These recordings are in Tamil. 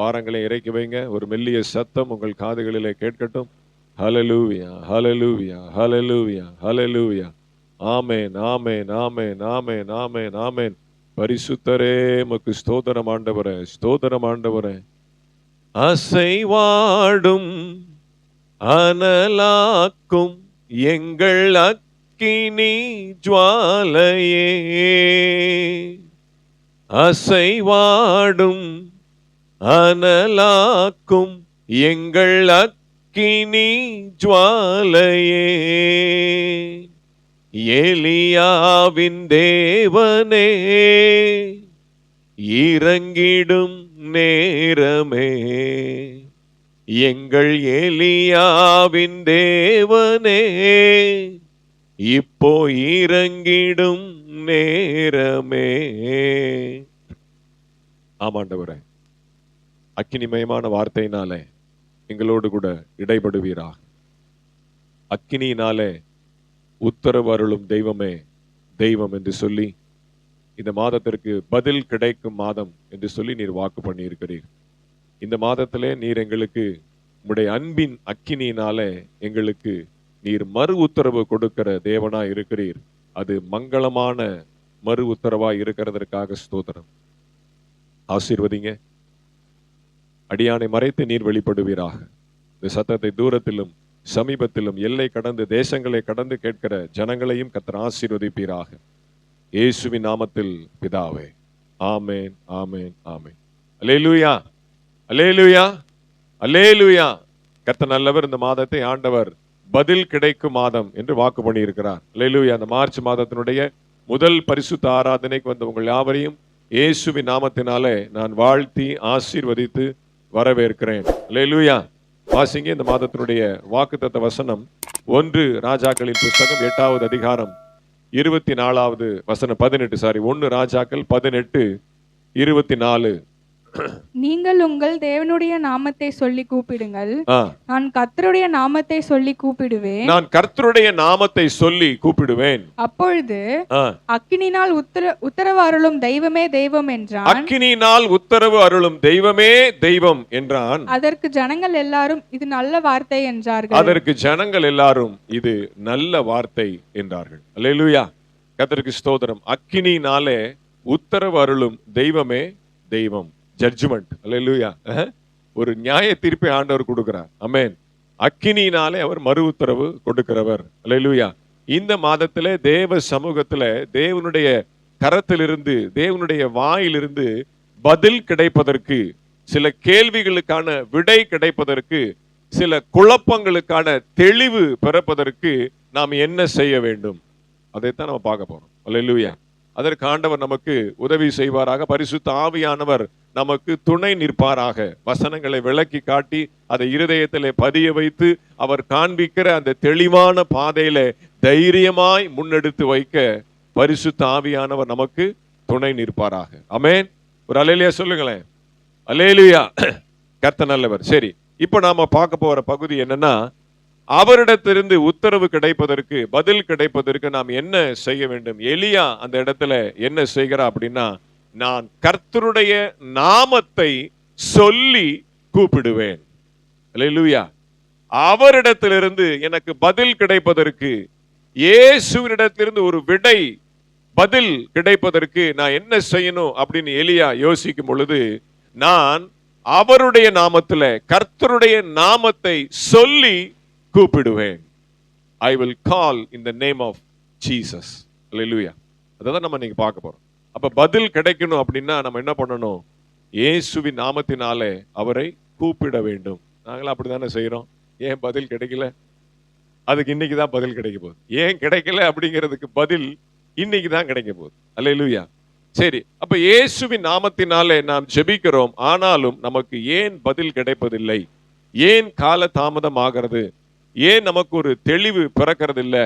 பாரங்களை இறக்கி வைங்க. ஒரு மெல்லிய சத்தம் உங்கள் காதுகளிலே கேட்கட்டும். ஹல்லேலூயா, ஹல்லேலூயா, ஹல்லேலூயா, ஹல்லேலூயா. ஆமென், ஆமென், ஆமென், ஆமென், ஆமென், ஆமென். பரிசுத்தரே உமக்கு ஸ்தோத்திரம் ஆண்டவரே, ஸ்தோத்திரம் ஆண்டவரே. அசைவாடும் அனலாக்கும் எங்கள் அக்கினி ஜுவாலையே, அசைவாடும் அனலாக்கும் எங்கள் அக்கினி ஜுவாலையே, எலியாவின் தேவனே இறங்கிடும் நேரமே, எங்கள் எலியாவின் தேவனே இப்போ இறங்கிடும் நேரமே. ஆமாண்டவரே, அக்கினிமயமான வார்த்தையினாலே எங்களோடு கூட இடைபடுவீராக. அக்கினியினாலே உத்தரவு அருளும் தெய்வமே தெய்வம் என்று சொல்லி இந்த மாதத்திற்கு பதில் கிடைக்கும் மாதம் என்று சொல்லி நீர் வாக்கு பண்ணி இருக்கிறீர். இந்த மாதத்திலே நீர் எங்களுக்கு உம்முடைய அன்பின் அக்கினியினாலே எங்களுக்கு நீர் மறு உத்தரவு கொடுக்கிற தேவனா இருக்கிறீர். அது மங்களமான மறு உத்தரவா இருக்கிறதற்காக ஸ்தோத்திரம். ஆசீர்வதிங்க. அடியானை மறைத்து நீர் வெளிப்படுவீராக. இந்த சத்தத்தை தூரத்திலும் சமீபத்திலும் எல்லை கடந்து தேசங்களை கடந்து கேட்கிற ஜனங்களையும் கர்த்தர் ஆசீர்வதிப்பீராக. இயேசுவின் நாமத்தில் பிதாவே, ஆமென், ஆமென், ஆமென். அல்லேலூயா, அல்லேலூயா, அல்லேலூயா. கர்த்தர் நல்லவர். இந்த மாதத்தை ஆண்டவர் பதில் கிடைக்கும் மாதம் என்று வாக்கு பண்ணி இருக்கிறார். அல்லேலூயா. அந்த மார்ச் மாதத்தினுடைய முதல் பரிசுத்த ஆராதனைக்கு வந்த உங்கள் யாவரையும் இயேசுவின் நாமத்தினாலே நான் வாழ்த்தி ஆசீர்வதித்து வரவேற்கிறேன். அல்லேலூயா. வாசிங்க இந்த மாதத்தினுடைய வாக்குத்தத்த வசனம் 1 ராஜாக்களின் புஸ்தகம் 8வது அதிகாரம் 24வது வசனம் 18 1 ராஜாக்கள் 18:24. நீங்கள் உங்கள் தேவனுடைய நாமத்தை சொல்லி கூப்பிடுங்கள். நான் கர்த்தருடைய நாமத்தை சொல்லி கூப்பிடுவேன். நான் கர்த்தருடைய நாமத்தை சொல்லி கூப்பிடுவேன். அப்பொழுது அக்கினினால் உத்தரவு அருளும் தெய்வமே தெய்வம் என்றான். அக்கினினால் உத்தரவு அருளும் தெய்வமே தெய்வம் என்றான். அதற்கு ஜனங்கள் எல்லாரும் இது நல்ல வார்த்தை என்றார்கள். அதற்கு ஜனங்கள் எல்லாரும் இது நல்ல வார்த்தை என்றார்கள். அல்லேலூயா. கர்த்தருக்கு ஸ்தோத்திரம். அக்கினினாலே உத்தரவு அருளும் தெய்வமே தெய்வம். ஜட்ஜ்மெண்ட். அல்லேலூயா. ஒரு நியாய தீர்ப்பை ஆண்டவர் கொடுக்கிறார். ஆமென். அக்கினியினாலே அவர் மறு உத்தரவு கொடுக்கிறவர். அல்லேலூயா. இந்த மாதத்திலே தேவ சமூகத்திலே தேவனுடைய கரத்திலிருந்து தேவனுடைய வாயிலிருந்து பதில் கிடைப்பதற்கு, சில கேள்விகளுக்கான விடை கிடைப்பதற்கு, சில குழப்பங்களுக்கான தெளிவு பிறப்பதற்கு நாம் என்ன செய்ய வேண்டும், அதைத்தான் நம்ம பார்க்க போறோம். அல்லேலூயா. அதற்கு ஆண்டவர் நமக்கு உதவி செய்வாராக. பரிசுத்த ஆவியானவர் நமக்கு துணை நிற்பாராக. வசனங்களை விளக்கி காட்டி அதை இருதயத்திலே பதிய வைத்து அவர் காண்பிக்கிற அந்த தெளிவான பாதையில தைரியமாய் முன்னெடுத்து வைக்க பரிசுத்த ஆவியானவர் நமக்கு துணை நிற்பாராக. ஆமென். ஒரு அல்லேலூயா சொல்லுங்களேன். அல்லேலூயா. கர்த்தர் நல்லவர். சரி, இப்ப நாம பார்க்க போற பகுதி என்னன்னா, அவரிடத்திலிருந்து உத்தரவு கிடைப்பதற்கு, பதில் கிடைப்பதற்கு நாம் என்ன செய்ய வேண்டும். எலியா அந்த இடத்துல என்ன செய்கிறா அப்படின்னா, நான் கர்த்தருடைய நாமத்தை சொல்லி கூப்பிடுவேன். அல்லேலூயா. அவரிடத்திலிருந்து எனக்கு பதில் கிடைப்பதற்கு, இயேசுவினிடத்திலிருந்து ஒரு விடை பதில் கிடைப்பதற்கு நான் என்ன செய்யணும் அப்படின்னு எலியா யோசிக்கும் பொழுது, நான் அவருடைய நாமத்துல கர்த்தருடைய நாமத்தை சொல்லி கூப்பிடுவேன். I will call in the name of Jesus. Hallelujah. அதான் நம்ம இன்னைக்கு பார்க்க போறோம். அப்ப பதில் கிடைக்கணும் அப்படின்னா நம்ம என்ன பண்ணணும்? இயேசுவின் நாமத்தினாலே அவரை கூப்பிட வேண்டும். நாங்களும் அப்படித்தானே செய்யறோம். ஏன் பதில் கிடைக்கல? அதுக்கு இன்னைக்கு தான் பதில் கிடைக்க போகுது. ஏன் கிடைக்கல அப்படிங்கிறதுக்கு பதில் இன்னைக்கு தான் கிடைக்க போகுது. அல்லேலூயா. சரி, அப்ப இயேசுவின் நாமத்தினாலே நாம் ஜெபிக்கிறோம். ஆனாலும் நமக்கு ஏன் பதில் கிடைப்பதில்லை? ஏன் கால தாமதம் ஆகிறது? ஏன் நமக்கு ஒரு தெளிவு பிறக்கிறது இல்ல?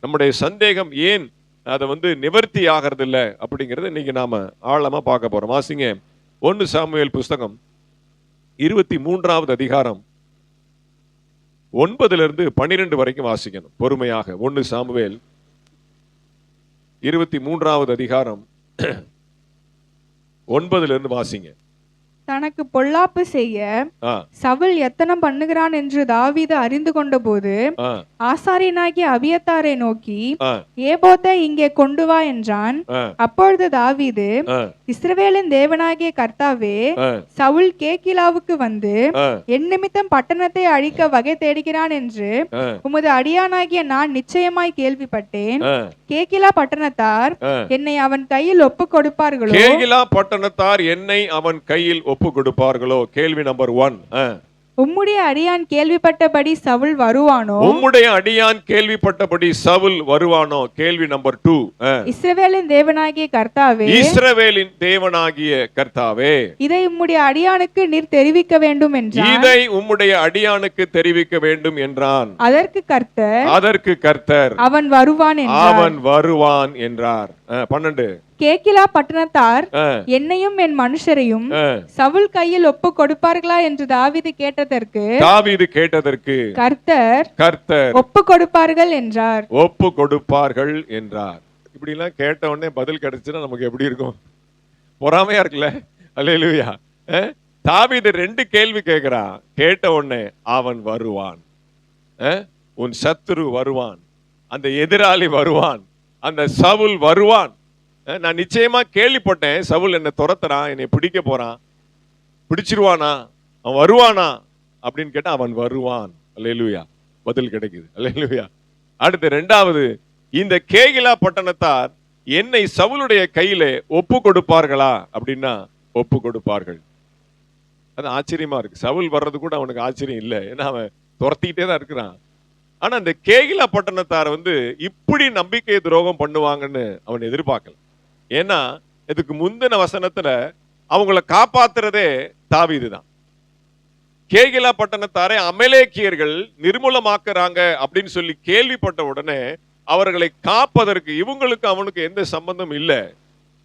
நம்முடைய சந்தேகம் ஏன் அதை நிவர்த்தி ஆகிறது இல்ல அப்படிங்கறத இன்னைக்கு நாம ஆழமா பார்க்க போறோம். வாசிங்க 1 சாமுவேல் புஸ்தகம் 23வது அதிகாரம் 9-12 வரைக்கும் வாசிக்கணும் பொறுமையாக. 1 சாமுவேல் 23வது அதிகாரம் 9 வாசிங்க. தனக்கு பொல்லாப்பு செய்ய சவுல் எத்தனம் பண்ணுகிறான் என்று தாவீது அறிந்து கொண்ட போது ஆசாரியனாகிய அபியத்தாரை நோக்கி ஏபோத்தை இங்கே கொண்டு வா என்றான். அப்பொழுது தாவீது, இஸ்ரவேலின் தேவனாகிய கர்த்தாவே, சவுல் கேகிலாவுக்கு வந்து என் நிமித்தம் பட்டணத்தை அழிக்க வகை தேடுகிறான் என்று உமது அடியானாகிய நான் நிச்சயமாய் கேள்விப்பட்டேன். கேகிலா பட்டணத்தார் என்னை அவன் கையில் ஒப்பு கொடுப்பார்களோ? கேகிலா பட்டணத்தார் என்னை அவன் கையில் ஒப்பு கொடுப்பார்களோ? கேள்வி நம்பர் 1. உம்முடைய அடியான் கேள்விப்பட்டபடி சவுல் வருவானோ? உம்முடைய அடியான் கேள்விப்பட்டபடி சவுல் வருவானோ? கேள்வி நம்பர் 2. இஸ்ரவேலின் தேவனாகிய கர்த்தாவே, இஸ்ரவேலின் தேவனாகிய கர்த்தாவே, இதை உம்முடைய அடியானுக்கு நீர் தெரிவிக்க வேண்டும் என்றான். இதை உம்முடைய அடியானுக்கு தெரிவிக்க வேண்டும் என்றான். அதற்கு கர்த்தர் அவன் வருவான் என்றார். 12. கேகிலா பட்டணத்தார் என்னையும் என் மனுஷரையும் சவுல் கையில் ஒப்பு கொடுப்பார்களா என்று தாவீது கேட்டதற்கு கர்த்தர் ஒப்பு கொடுப்பார்கள் என்றார். ஒப்பு கொடுப்பார்கள் என்றார். இப்படி எல்லாம் கேட்ட உடனே பதில் கிடைச்சுன்னா நமக்கு எப்படி இருக்கும்? பொறாமையா இருக்குல்ல? அல்லேலூயா. தாவீது 2 கேள்வி கேட்கிறான். கேட்ட உடனே அவன் வருவான், உன் சத்துரு வருவான், அந்த எதிராளி வருவான், அந்த சவுல் வருவான். நான் நிச்சயமா கேள்விப்பட்டேன், சவுல் என்னை துரத்துறான், என்னை பிடிக்க போறான், பிடிச்சிருவானா, அவன் வருவானா அப்படின்னு கேட்டா அவன் வருவான். அல்லேலூயா. பதில் கிடைக்குது. அல்லேலூயா. அடுத்து 2வது, இந்த கேகிலா பட்டணத்தார் என்னை சவுலுடைய கையில ஒப்பு கொடுப்பார்களா அப்படின்னா ஒப்பு கொடுப்பார்கள். அது ஆச்சரியமா இருக்கு. சவுல் வர்றது கூட அவனுக்கு ஆச்சரியம் இல்லை, ஏன்னா அவன் துரத்திக்கிட்டே தான் இருக்கிறான். ஆனா இந்த கேகிலா பட்டணத்தார் இப்படி நம்பிக்கை துரோகம் பண்ணுவாங்கன்னு அவன் எதிர்பார்க்கல. ஏன்னா இதுக்கு முந்தின வசனத்துல அவங்கள காப்பாத்துறதே தாவீது தான். கேகிலா பட்டணத்தாரை அமலேக்கியர்கள் நிர்மூலமாக்குறாங்க அப்படின்னு சொல்லி கேள்விப்பட்ட உடனே அவர்களை காப்பதற்கு இவங்களுக்கு அவனுக்கு எந்த சம்பந்தம் இல்லை.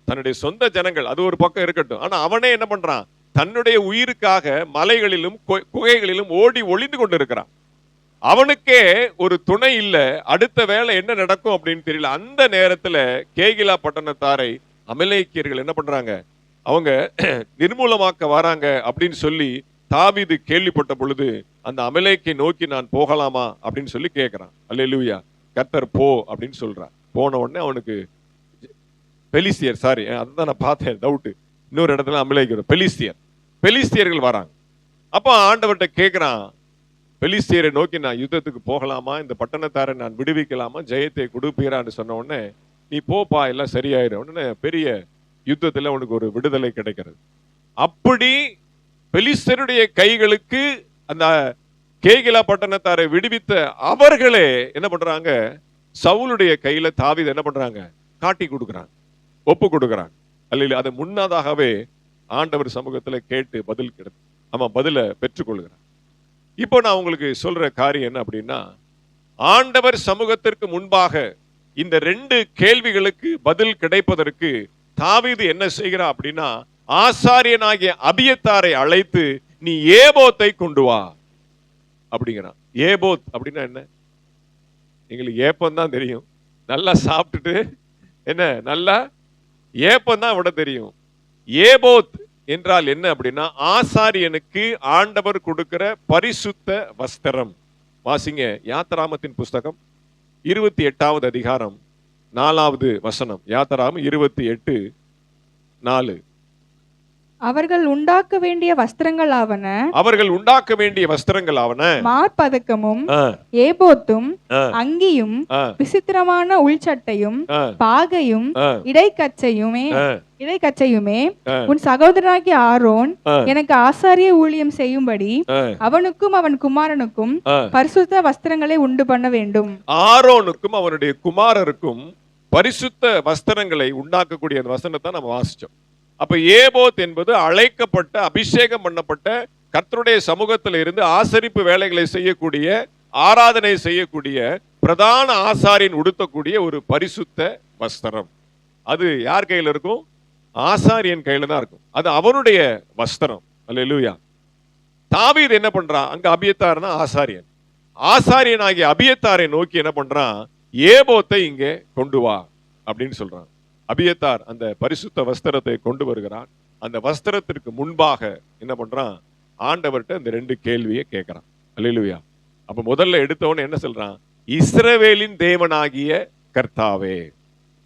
தன்னுடைய சொந்த ஜனங்கள் அது ஒரு பக்கம் இருக்கட்டும், ஆனா அவனே என்ன பண்றான்? தன்னுடைய உயிருக்காக மலைகளிலும் குகைகளிலும் ஓடி ஒளிந்து கொண்டு இருக்கிறான். அவனுக்கே ஒரு துணை இல்ல, அடுத்த வேலை என்ன நடக்கும் அப்படின்னு தெரியல. அந்த நேரத்துல கேகிலா பட்டணத்தாரை அமலேக்கியர்கள் என்ன பண்றாங்க? அவங்க நிர்மூலமாக்க வராங்க அப்படின்னு சொல்லி தாவீது கேள்விப்பட்ட பொழுது அந்த அமலேக்கை நோக்கி நான் போகலாமா அப்படின்னு சொல்லி கேட்கிறான். அல்லேலூயா. கர்த்தர் போ அப்படின்னு சொல்றான். போன உடனே அவனுக்கு பெலிஸ்தியர், சாரி அதுதான் நான் பார்த்தேன் டவுட், இன்னொரு இடத்துல அமலேக்கியர், பெலிஸ்தியர்கள் வராங்க. அப்ப ஆண்டவர்கிட்ட கேட்கிறான், பெலிஸ்தியரை நோக்கி நான் யுத்தத்துக்கு போகலாமா, இந்த பட்டணத்தாரை நான் விடுவிக்கலாமா, ஜெயத்தை கொடுப்பீரான்னு சொன்ன உடனே நீ போப்பா எல்லாம் சரியாயிரும். உடனே பெரிய யுத்தத்துல உனக்கு ஒரு விடுதலை கிடைக்கிறது. அப்படி பெலிஸ்தருடைய கைகளுக்கு அந்த கேகிலா பட்டணத்தாரை விடுவித்த அவர்களே என்ன பண்றாங்க? சவுலுடைய கையில தாவீது என்ன பண்றாங்க? காட்டி கொடுக்குறாங்க, ஒப்பு கொடுக்குறாங்க. அல்ல, அதை முன்னதாகவே ஆண்டவர் சமூகத்துல கேட்டு பதில பெற்றுக்கொள்கிறார். இப்போ நான் உங்களுக்கு சொல்ற காரியம் என்ன அப்படின்னா, ஆண்டவர் சமூகத்திற்கு முன்பாக இந்த 2 கேள்விகளுக்கு பதில் கிடைப்பதற்கு தாவீது என்ன செய்கிறான் அப்படின்னா, ஆசாரியனாகிய அபியத்தாரை அழைத்து நீ ஏபோத்தை கொண்டு வா அப்படிங்கிறான். ஏபோத் அப்படின்னா என்ன? எங்களுக்கு ஏப்பம் தான் தெரியும். நல்லா சாப்பிட்டுட்டு என்ன, நல்லா ஏப்பம் தான் விட தெரியும். ஏபோத் என்றால் என்ன அப்படின்னா, ஆசாரியனுக்கு ஆண்டவர் கொடுக்கிற பரிசுத்த வஸ்திரம். வாசிங்க யாத்திராமத்தின் புஸ்தகம் 28வது அதிகாரம் 4வது வசனம். யாத்திராமம் 28:4. அவர்கள் உண்டாக்க வேண்டிய வஸ்திரங்கள் ஆவன மார்பதக்கமும் ஏபோத்தும் அங்கியும் விசித்திரமான உள்சட்டையும் பாகையும் இடைக்கச்சையுமே உன் சகோதரனாகிய ஆரோன் எனக்கு ஆசாரிய ஊழியம் செய்யும்படி அவனுக்கும் அவன் குமாரனுக்கும் பரிசுத்த வஸ்திரங்களை உண்டு பண்ண வேண்டும். ஆரோனுக்கும் அவனுடைய குமாரருக்கும் பரிசுத்த வஸ்திரங்களை உண்டாக்கக்கூடிய அந்த வசனத்தை நம்ம வாசிச்சோம். அப்ப ஏபோத் என்பது அழைக்கப்பட்ட, அபிஷேகம் பண்ணப்பட்ட, கர்த்தருடைய சமூகத்தில் இருந்து ஆசரிப்பு வேலைகளை செய்யக்கூடிய, ஆராதனை செய்யக்கூடிய பிரதான ஆசாரியன் உடுத்தக்கூடிய ஒரு பரிசுத்த வஸ்திரம். அது யார் கையில இருக்கும்? ஆசாரியன் கையில தான் இருக்கும். அது அவனுடைய வஸ்திரம். அல்லேலூயா. தாவீது என்ன பண்றான்? அங்க அபியத்தார்னா ஆசாரியன். ஆசாரியனாகிய அபியத்தாரை நோக்கி என்ன பண்றான்? ஏபோத்தை இங்கே கொண்டு வா அப்படின்னு சொல்றான். அபியத்தார் அந்த பரிசுத்த வஸ்திரத்தை கொண்டு வருகிறான். அந்த வஸ்திரத்திற்கு முன்பாக என்ன பண்றான், ஆண்டவர்கிட்ட இந்த 2 கேள்வியை கேட்கிறான். அல்லேலூயா. அப்ப முதல்ல எடுத்தவன என்ன சொல்றான், இஸ்ரவேலின் தேவனாகிய கர்த்தாவே,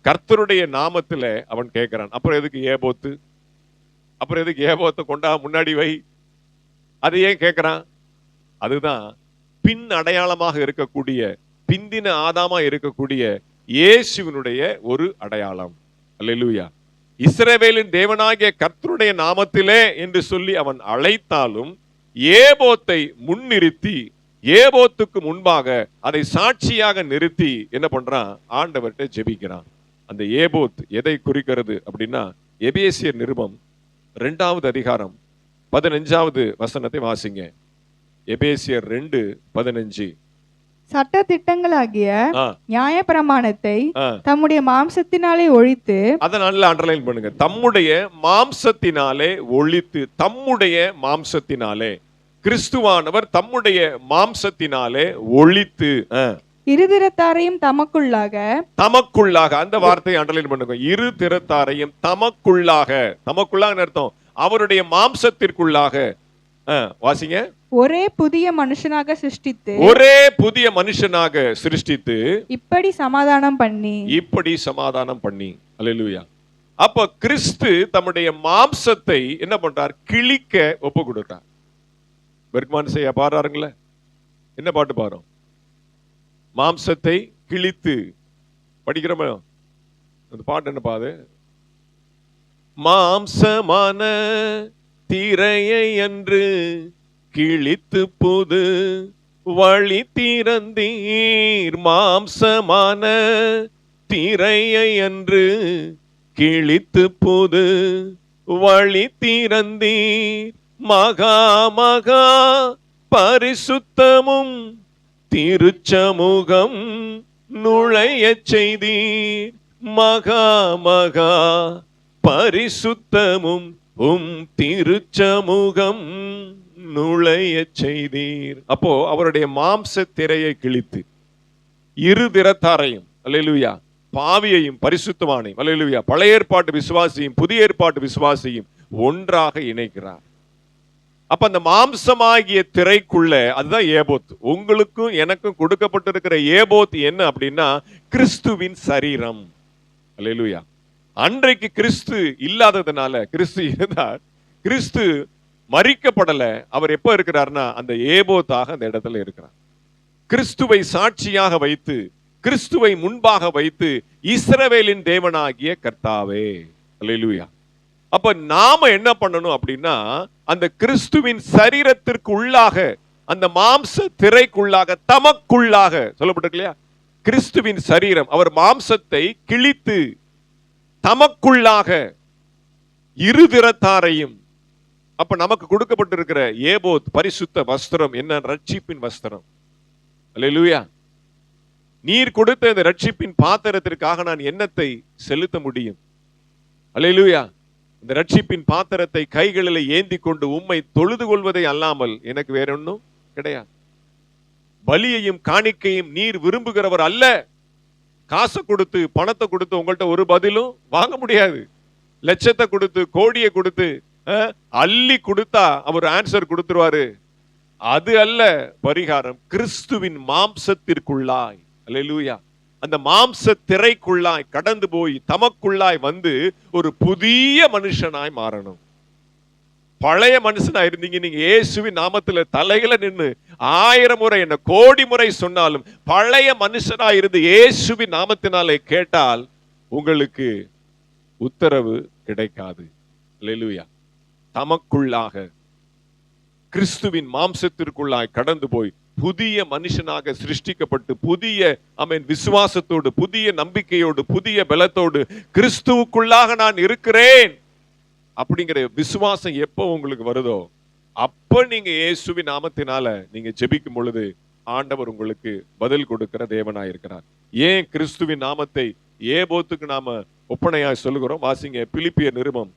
கர்த்தருடைய நாமத்துல அவன் கேட்கிறான். அப்புறம் எதுக்கு ஏபோத்து, அப்புறம் எதுக்கு ஏபோத்தை கொண்டா முன்னாடி வை, அது ஏன் கேட்கிறான்? அதுதான் பின் அடையாளமாக இருக்கக்கூடிய, பிந்தின ஆதாமா இருக்கக்கூடிய இயேசுவினுடைய ஒரு அடையாளம். அல்லேலூயா. இஸ்ரவேலின் தேவனாகிய கர்த்தருடைய நாமத்திலே என்று சொல்லி அவன் அழைத்தாலும் ஏபோத்தை முன்னிறுத்தி, ஏபோத்துக்கு முன்பாக அதை சாட்சியாக நிறுத்தி என்ன பண்றான், ஆண்டவர்கிட்ட ஜெபிக்கிறான். அந்த ஏபோத் எதை குறிக்கிறது அப்படின்னா, எபேசியர் நிருபம் 2வது அதிகாரம் 15வது வசனத்தை வாசிங்க. எபேசியர் 2:15. சட்ட திட்டங்களாகிய நியாயப்பிரமாணத்தை தம்முடைய மாம்சத்தினாலே ஒழித்து, அதனால அண்டர்லைன் பண்ணுங்க, தம்முடைய மாம்சத்தினாலே ஒழித்து. தம்முடைய மாம்சத்தினாலே, கிறிஸ்துவானவர் தம்முடைய மாம்சத்தினாலே ஒழித்து, இரு திறத்தாரையும் தமக்குள்ளாக. தமக்குள்ளாக, அந்த வார்த்தையை அண்டர்லைன் பண்ணுங்க. இரு திறத்தாரையும் தமக்குள்ளாக. தமக்குள்ளாக அர்த்தம் அவருடைய மாம்சத்திற்குள்ளாக. வாசிங்க. ஒரே புதிய மனுஷனாக சிருஷ்டித்து, ஒரே புதிய மனுஷனாக சிருஷ்டித்து, இப்படி சமாதானம் பண்ணி, இப்படி சமாதானம் பண்ணி. அல்லேலூயா. அப்ப கிறிஸ்து தம்முடைய மாம்சத்தை என்ன பண்றார், கிழிக்க ஒப்பு கொடுத்தார். பெர்க்மான் செய்ய பாடுறாருங்களே, என்ன பாட்டு பாடுறோம், மாம்சத்தை கிழித்து படிக்கிறோமே, அந்த பாட்டு என்ன பாது, மாம்சமான திரையை என்று கிழித்து புது வழி திறந்தீர். மாம்சமான திரையை என்று கிழித்து புது வழி திறந்தீர். மகா மகா பரிசுத்தமும் திருச்சமூகம் நுழையச் செய்தீர். மகா மகா பரிசுத்தமும் திருச்சமூகம் நுழையச் செய்தீர். அப்போ அவருடைய மாம்ச திரையை கிழித்து, இரு திறத்தாரையும், அல்லேலூயா, பாவியையும் பரிசுத்தவானையும், அல்லேலூயா, பழைய ஏற்பாட்டு விசுவாசியும் புதிய ஏற்பாட்டு விசுவாசியும் ஒன்றாக இணைக்கிறார். அப்ப அந்த மாம்சமாகிய திரைக்குள்ள, அதுதான் ஏபோத். உங்களுக்கும் எனக்கும் கொடுக்கப்பட்டிருக்கிற ஏபோத் என்ன அப்படின்னா, கிறிஸ்துவின் சரீரம். அல்லேலூயா. அன்றைக்கு கிறிஸ்து இல்லாததுனால, கிறிஸ்து இருந்தார், கிறிஸ்து மரிக்கப்படல. அவர் எப்ப இருக்கிறார்னா, அந்த ஏபோத்தாக அந்த இடத்துல இருக்கிறார். கிறிஸ்துவை சாட்சியாக வைத்து, கிறிஸ்துவை முன்பாக வைத்து, இஸ்ரவேலின் தேவனாகிய கர்த்தாவே. அல்லேலூயா. அப்ப நாம என்ன பண்ணணும் அப்படின்னா, அந்த கிறிஸ்துவின் சரீரத்திற்கு உள்ளாக, அந்த மாம்ச திரைக்குள்ளாக, தமக்குள்ளாக சொல்லப்பட்டிருக்கு இல்லையா, கிறிஸ்துவின் சரீரம், அவர் மாம்சத்தை கிழித்து தமக்குள்ளாக இரு திறத்தாரையும். அப்ப நமக்கு கொடுக்கப்பட்டிருக்கிற ஏபோத் பரிசுத்த வஸ்திரம் என்ன, ரட்சிப்பின் வஸ்திரம். அல்லேலூயா. நீர் கொடுத்த இந்த ரட்சிப்பின் பாத்திரத்திற்காக நான் என்னத்தை செலுத்த முடியும்? அல்லேலூயா. இந்த ரட்சிப்பின் பாத்திரத்தை கைகளில் ஏந்தி கொண்டு உம்மை தொழுது கொள்வதை அல்லாமல் எனக்கு வேற ஒன்றும் கிடையாது. பலியையும் காணிக்கையும் நீர் விரும்புகிறவர் அல்ல. காசை கொடுத்து, பணத்தை கொடுத்து உங்கள்கிட்ட ஒரு பதிலும் வாங்க முடியாது. லட்சத்தை கொடுத்து, கோடியை கொடுத்து, அள்ளி கொடுத்தா அவர் ஆன்சர் கொடுத்துருவாரு. அது அல்ல பரிகாரம். கிறிஸ்துவின் மாம்சத்திற்குள்ளாய், அல்லேலூயா, அந்த மாம்ச திரைக்குள்ளாய் கடந்து போய் தமக்குள்ளாய் வந்து ஒரு புதிய மனுஷனாய் மாறணும். பழைய மனுஷனா இருந்தீங்க, நீங்க இயேசுவின் நாமத்துல தலையில நின்று 1000 முறை என்ன கோடி முறை சொன்னாலும் பழைய மனுஷனா இருந்து இயேசுவின் நாமத்தினாலே கேட்டால் உங்களுக்கு உத்தரவு கிடைக்காது. அல்லேலூயா. தமக்குள்ளாக கிறிஸ்துவின் மாம்சத்திற்குள்ளாய் கடந்து போய் புதிய மனுஷனாக சிருஷ்டிக்கப்பட்டு, புதிய விசுவாசத்தோடு, புதிய நம்பிக்கையோடு, புதிய பலத்தோடு, கிறிஸ்துவுக்குள்ளாக நான் இருக்கிறேன் அப்படிங்கிற விசுவாசம் எப்போ உங்களுக்கு வருதோ, அப்ப நீங்க இயேசுவின் நாமத்தினால நீங்க ஜெபிக்கும் பொழுது ஆண்டவர் உங்களுக்கு பதில் கொடுக்கிற தேவனாய் இருக்கிறார். ஏன் கிறிஸ்துவின் நாமத்தை ஏபோத்துக்கு நாம ஒப்பனையாய் சொல்லுகிறோம்? வாசிங்க. பிலிப்பியர் நிருபம்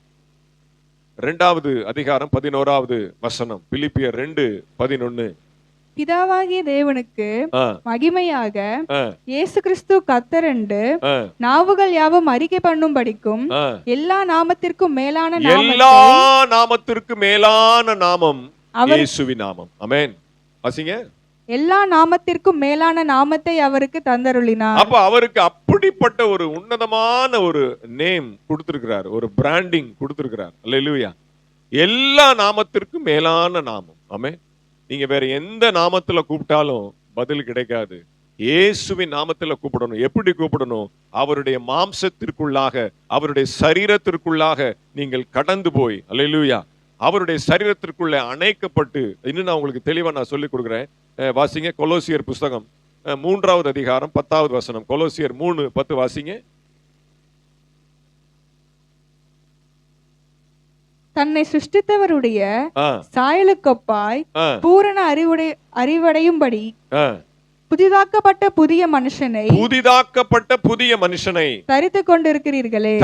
2வது அதிகாரம் 11வது வசனம். பிலிப்பியர் 2:11. பிதாவாகிய தேவனுக்கு மகிமையாக இயேசு கிறிஸ்து கர்த்தர் என்று நாவுகள் யாவும் அறிக்கை பண்ணும்படிக்கும் எல்லா நாமத்திற்கும் மேலான நாமம் இயேசுவின் நாமம். ஆமென். வாசிங்க. எல்லா நாமத்திற்கும் மேலான நாமத்தை அவருக்கு தந்தருளினார். அப்ப அவருக்கு அப்படிப்பட்ட ஒரு உன்னதமான ஒரு நேம் கொடுத்திருக்கிறார், ஒரு பிராண்டிங் கொடுத்திருக்கிறார். அல்லேலூயா. எல்லா நாமத்திற்கும் மேலான நாமம். ஆமென். நீங்க வேற எந்த நாமத்துல கூப்பிட்டாலும் பதில் கிடைக்காது. இயேசுவின் நாமத்துல கூப்பிடணும். எப்படி கூப்பிடணும்? அவருடைய மாம்சத்திற்குள்ளாக, அவருடைய சரீரத்திற்குள்ளாக நீங்கள் கடந்து போய், அல்லேலூயா, அவருடைய சரீரத்திற்குள்ள அணைக்கப்பட்டு, இன்னும் நான் உங்களுக்கு தெளிவா நான் சொல்லிக் கொடுக்குறேன். வாசிங்க கொலோசியர் புஸ்தகம் 3வது அதிகாரம் 10வது வசனம். கொலோசியர் 3:10 வாசிங்க. தன்னை சிருஷ்டித்தவருடைய சாயலுக்கொப்பாய் பூரண அறிவடையும்படி புதிதாக்கப்பட்ட புதிய மனுஷனை தரித்துக் கொண்டிருக்கிறீர்களே.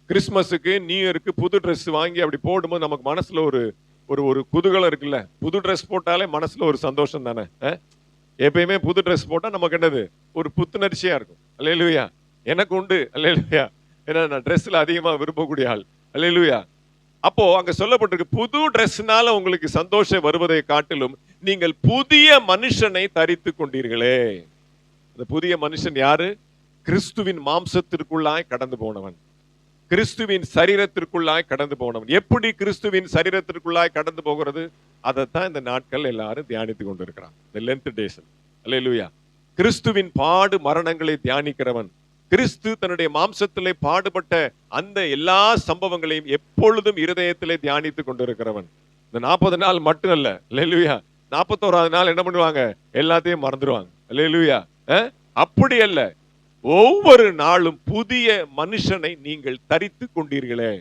கிறிஸ்துமஸுக்கு, நியூ இயருக்கு புது ட்ரெஸ் வாங்கி அப்படி போடும்போது நமக்கு மனசுல ஒரு ஒரு குதூகலம் இருக்குல்ல. புது ட்ரெஸ் போட்டாலே மனசுல ஒரு சந்தோஷம் தானே. எப்பயுமே புது ட்ரெஸ் போட்டா நமக்கு என்னது, ஒரு புத்துணர்ச்சியா இருக்கும். அல்லேலூயா. எனக்கு உண்டு. அல்லேலூயா. ஏன்னா நான் ட்ரெஸ்ல அதிகமா விரும்பக்கூடிய ஆள். அல்லேலூயா. அப்போ அங்க சொல்லப்பட்டிருக்கு, புது ட்ரெஸ்னால உங்களுக்கு சந்தோஷம் வருவதை காட்டிலும் நீங்கள் புதிய மனுஷனை தரித்து கொண்டீர்களே. அந்த புதிய மனுஷன் யாரு? கிறிஸ்துவின் மாம்சத்திற்குள்ளாய் கடந்து போனவன், கிறிஸ்துவின் சரீரத்திற்குள்ளாய் கடந்து போனவன். எப்படி கிறிஸ்துவின் சரீரத்திற்குள்ளாய் கடந்து போகிறது? அதைத்தான் இந்த நாட்கள் எல்லாரும் தியானித்துக் கொண்டிருக்கிறான். இந்த லென்த் டேஸ். அல்லேலூயா. கிறிஸ்துவின் பாடு மரணங்களை தியானிக்கிறவன், கிறிஸ்து தன்னுடைய மாம்சத்திலே பாடுபட்ட அந்த எல்லா சம்பவங்களையும் எப்பொழுதும் இருதயத்திலே தியானித்துக் கொண்டிருக்கிறவன். இந்த 40 நாள் மட்டும் அல்ல. அல்லேலூயா. 41வது நாள் என்ன பண்ணுவாங்க? எல்லாத்தையும் மறந்துடுவாங்க. அல்லேலூயா. அப்படி அல்ல, ஒவ்வொரு நாளும் புதிய மனுஷனை நீங்கள் தரித்து கொண்டீர்களே.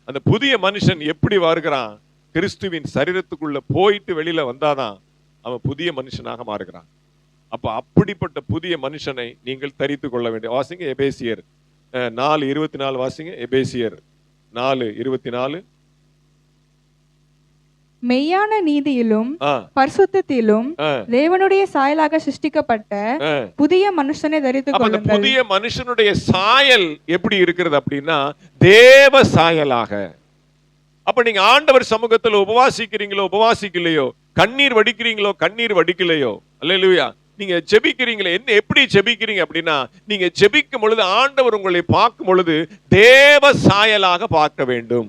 அந்த புதிய மனுஷன் எப்படி வருகிறான்? கிறிஸ்துவின் சரீரத்துக்குள்ள போயிட்டு வெளியில வந்தாதான் அவன் புதிய மனுஷனாக மாறுகிறான். அப்ப அப்படிப்பட்ட புதிய மனுஷனை நீங்கள் தரித்து கொள்ள வேண்டும். வாசிங்க எபேசியர் 4:24 வாசிங்க. எபேசியர் 4:24. மெய்யான நீதியிலும் பரிசுத்தத்திலும் தேவனுடைய சாயலாக சிருஷ்டிக்கப்பட்ட புதிய மனுஷனை தரித்துக் கொள்ளுங்கள். புதிய மனுஷனுடைய சாயல் எப்படி இருக்கிறது அப்படின்னா, தேவ சாயலாக. அப்ப நீங்க ஆண்டவர் சமூகத்துல உபவாசிக்கலையோ, கண்ணீர் வடிக்கலையோ, அல்லேலூயா, நீங்க ஜெபிக்கிறீங்களே, என்ன எப்படி ஜெபிக்கிறீங்க அப்படின்னா, நீங்க ஜெபிக்கும் பொழுது ஆண்டவர் உங்களை பார்க்கும் பொழுது தேவ சாயலாக பார்க்க வேண்டும்.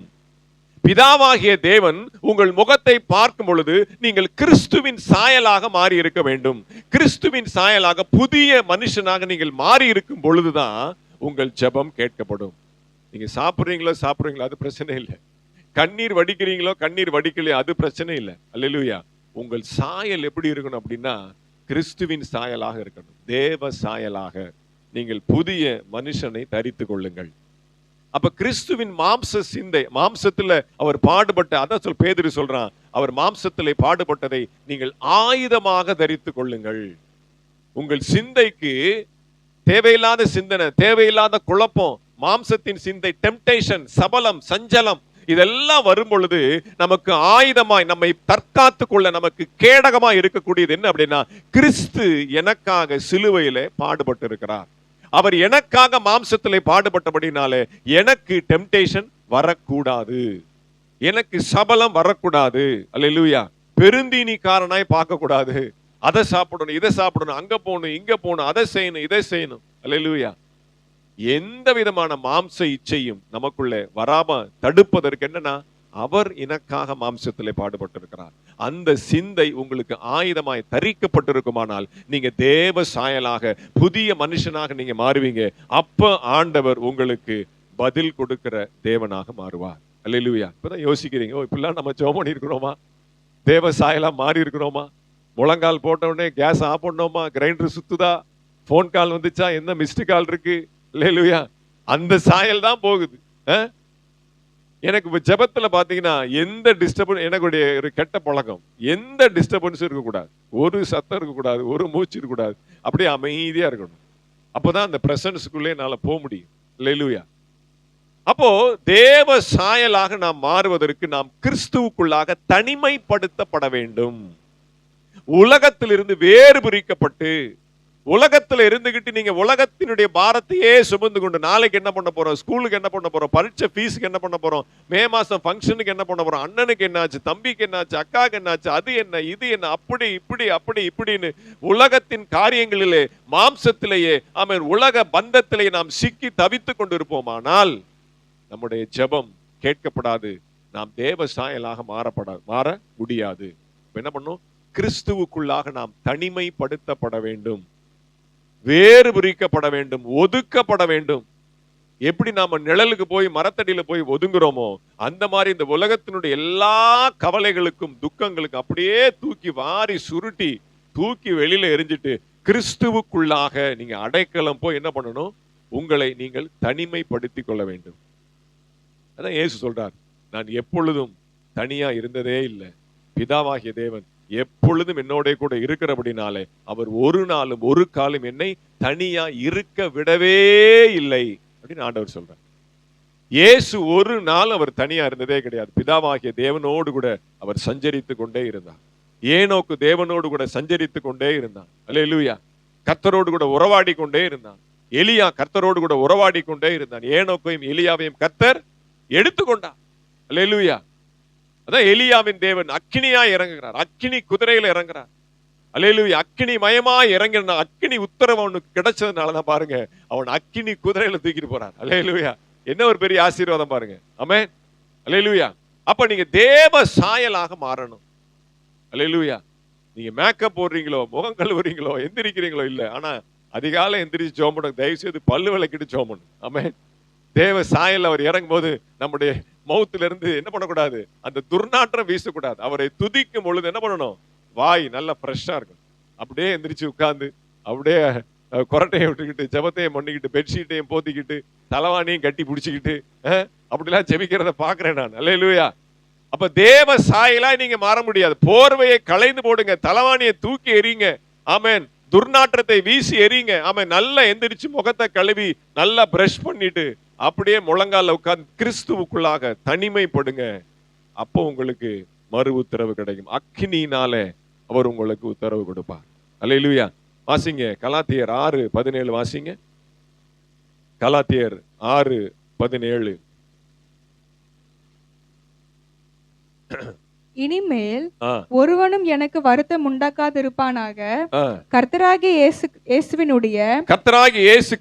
பிதாவாகிய தேவன் உங்கள் முகத்தை பார்க்கும் பொழுது நீங்கள் கிறிஸ்துவின் சாயலாக மாறி இருக்க வேண்டும். கிறிஸ்துவின் சாயலாக புதிய மனுஷனாக நீங்கள் மாறி இருக்கும் பொழுதுதான் உங்கள் ஜெபம் கேட்கப்படும். நீங்க சாப்பிடுறீங்களோ அது பிரச்சனை இல்லை. கண்ணீர் வடிக்கலையோ அது பிரச்சனை இல்லை. அல்லேலூயா. உங்கள் சாயல் எப்படி இருக்கணும் அப்படின்னா, கிறிஸ்துவின் சாயலாக இருக்கணும். தேவ சாயலாக நீங்கள் புதிய மனுஷனை தரித்து கொள்ளுங்கள். அப்ப கிறிஸ்துவின் மாம்சத்துல அவர் பாடுபட்ட, அதான் பேதுரு சொல்றான், அவர் மாம்சத்திலே பாடுபட்டதை நீங்கள் ஆயுதமாக தரித்து கொள்ளுங்கள். உங்கள் சிந்தைக்கு தேவையில்லாத சிந்தனை, தேவையில்லாத குழப்பம், மாம்சத்தின் சிந்தை, டெம்டேஷன், சபலம், சஞ்சலம், இதெல்லாம் வரும் பொழுது நமக்கு ஆயுதமாய் நம்மை தற்காத்து கொள்ள நமக்கு கேடகமாய் இருக்கக்கூடியது என்ன அப்படின்னா, கிறிஸ்து எனக்காக சிலுவையிலே பாடுபட்டு இருக்கிறார். அவர் எனக்காக மாம்சத்திலே பாடுபட்டபடினாலே எனக்கு டெம்டேஷன் வரக்கூடாது, எனக்கு சபலம் வரக்கூடாது. அல்லேலூயா. பெருந்தீனிக்காரனாய் பார்க்க கூடாது. அதை சாப்பிடணும், இதை சாப்பிடணும், அங்க போகணும், இங்க போகணும், அதை செய்யணும், இதை செய்யணும். அல்லேலூயா. எந்த விதமான மாம்ச இச்சையும் நமக்குள்ளே வராம தடுப்பதற்கு என்னன்னா, அவர் எனக்காக மாம்சத்திலே பாடுபட்டிருக்கிறார். அந்த சிந்தை உங்களுக்கு ஆயுதமாய் தரிக்கப்பட்டிருக்குமானால் நீங்க தேவ சாயலாக புதிய மனுஷனாக நீங்க மாறுவீங்க. அப்ப ஆண்டவர் உங்களுக்கு பதில் கொடுக்கிற தேவனாக மாறுவார். அல்லேலூயா. இப்பதான் யோசிக்கிறீங்க, இப்பெல்லாம் நம்ம ஜெபம் பண்ணி இருக்கிறோமா? தேவ சாயலா மாறி இருக்கிறோமா? முழங்கால் போட்ட உடனே கேஸ் ஆஃப் பண்ணோமா? கிரைண்டர் சுத்துதா? போன் கால் வந்துச்சா? என்ன மிஸ்டு கால் இருக்கு? அல்லேலூயா. அந்த சாயல் தான் போகுது. எனக்கு ஜெபத்துல பாத்தீங்கன்னா எந்த டிஸ்டர்பன்ஸ், எனக்கு ஒரு கெட்ட பழக்கம், எந்த டிஸ்டர்பன்ஸும் இருக்கக்கூடாது, ஒரு சத்தம் இருக்கக்கூடாது, ஒரு மூச்சு இருக்கக்கூடாது, அப்படியே அமைதியா இருக்கணும். அப்பதான் அந்த பிரசன்ஸ்க்குள்ளே என்னால போக முடியும். அல்லேலூயா. அப்போ தேவ சாயலாக நாம் மாறுவதற்கு நாம் கிறிஸ்துவுக்குள்ளாக தனிமைப்படுத்தப்பட வேண்டும். உலகத்திலிருந்து வேறு பிரிக்கப்பட்டு, உலகத்துல இருந்துகிட்டு நீங்க உலகத்தினுடைய பாரத்தையே சுமந்து கொண்டு நாளைக்கு என்ன பண்ண போறோம், ஸ்கூலுக்கு என்ன பண்ண போறோம், பரீட்சை ஃபீஸுக்கு என்ன பண்ண போறோம், மே மாசம் ஃபங்க்ஷனுக்கு என்ன பண்ண போறோம், அண்ணனுக்கு என்னாச்சு, தம்பிக்கு என்னாச்சு, அக்காவுக்கு என்னாச்சு, அது என்ன இது என்ன, அப்படி இப்படி அப்படி இப்படின்னு உலகத்தின் காரியங்களிலே மாம்சத்திலேயே ஆமென் உலக பந்தத்திலேயே நாம் சிக்கி தவித்துக் கொண்டிருப்போமானால் நம்முடைய ஜெபம் கேட்கப்படாது. நாம் தேவ சாயலாக மாற முடியாது. என்ன பண்ணும்? கிறிஸ்துவுக்குள்ளாக நாம் தனிமைப்படுத்தப்பட வேண்டும், வேறு பிரிக்கப்பட வேண்டும், ஒதுக்கப்பட வேண்டும். எப்படி நாம நிழலுக்கு போய் மரத்தடியில போய் ஒதுங்குறோமோ அந்த மாதிரி இந்த உலகத்தினுடைய எல்லா கவலைகளுக்கும் துக்கங்களுக்கும் அப்படியே தூக்கி வாரி சுருட்டி தூக்கி வெளியில எரிஞ்சிட்டு கிறிஸ்துவுக்குள்ளாக நீங்க அடைக்கலம் போய் என்ன பண்ணணும்? உங்களை நீங்கள் தனிமைப்படுத்திக் கொள்ள வேண்டும். அதான் இயேசு சொல்றார், நான் எப்பொழுதும் தனியா இருந்ததே இல்லை, பிதாவாகிய தேவன் எப்பொழுதும் என்னோட கூட இருக்கிறபடினாலே அவர் ஒரு நாளும் ஒரு காலம் என்னை தனியா இருக்க விடவே இல்லை அப்படின்னு ஆண்டவர் சொல்றார். இயேசு ஒரு நாள் அவர் தனியா இருந்ததே கிடையாது. பிதாவாகிய தேவனோடு கூட அவர் சஞ்சரித்து கொண்டே இருந்தார். ஏனோக்கு தேவனோடு கூட சஞ்சரித்து கொண்டே இருந்தான். அல்லேலூயா. கர்த்தரோடு கூட உறவாடி கொண்டே இருந்தான். எலியா கர்த்தரோடு கூட உறவாடி கொண்டே இருந்தான். ஏனோக்கையும் எலியாவையும் கர்த்தர் எடுத்துக்கொண்டார். அல்லேலூயா. அதான் எலியாவின் தேவன் அக்கினியா இறங்குகிறார், அக்கினி குதிரையில இறங்குறார். அல்லேலூயா. அக்கினி மயமா இறங்கின அக்கினி உத்தரவு அவனுக்கு கிடைச்சதுனாலதான் பாருங்க அவன் அக்கினி குதிரையில தூக்கிட்டு போறார். அல்லேலூயா. என்ன ஒரு பெரிய ஆசீர்வாதம் பாருங்க. ஆமென். அல்லேலூயா. அப்ப நீங்க தேவ சாயலாக மாறணும். அல்லேலூயா. நீங்க மேக்கப் போடுறீங்களோ, முகம் கழுவுறீங்களோ, எந்திரிக்கிறீங்களோ இல்ல, ஆனா அதிகாலை எந்திரிச்சு ஜெபம் பண்ணுங்க. தயவு செய்து பல்லு விளக்கிட்டு ஜெபம் பண்ணுங்க. ஆமென். தேவ சாயல் அவர் இறங்கும் போது நம்முடைய மௌத்துல இருந்து என்ன பண்ணக்கூடாது? அந்த துர்நாற்றம் வீசக்கூடாது. அவரை துதிக்கும் பொழுது என்ன பண்ணணும்? வாய் நல்லா ஃப்ரெஷ்ஷா இருக்கும். அப்படியே எந்திரிச்சு உட்கார்ந்து அப்படியே கொரட்டையை விட்டுக்கிட்டு ஜெபத்தையும் பண்ணிக்கிட்டு பெட்ஷீட்டையும் போத்திக்கிட்டு தலவாணியும் கட்டி பிடிச்சிக்கிட்டு அப்படிலாம் ஜெபிக்கிறத பாக்குறேன் நான். அல்லேலூயா. அப்ப தேவ சாயலா நீங்க மாற முடியாது. போர்வையை களைந்து போடுங்க, தலவாணியை தூக்கி எறிங்க. ஆமென். துர்நாற்றத்தை வீசி எறிங்க. ஆமென். நல்லா எந்திரிச்சு முகத்தை கழுவி நல்லா பிரஷ் பண்ணிட்டு அப்படியே முழங்கால உட்கார்ந்து கிறிஸ்துவுக்குள்ளாக தனிமைப்படுங்க. அப்போ உங்களுக்கு மறு உத்தரவு கிடைக்கும். அக்கினியினாலே அவர் உங்களுக்கு உத்தரவு கொடுப்பார். அல்லேலூயா. வாசிங்க கலாத்தியர் 6:17 வாசிங்க. கலாத்தியர் 6:17. இனிமேல் ஒருவனும் எனக்கு வருத்தம் உண்டாக்காதிருப்பானாக, கர்த்தராகிய இயேசு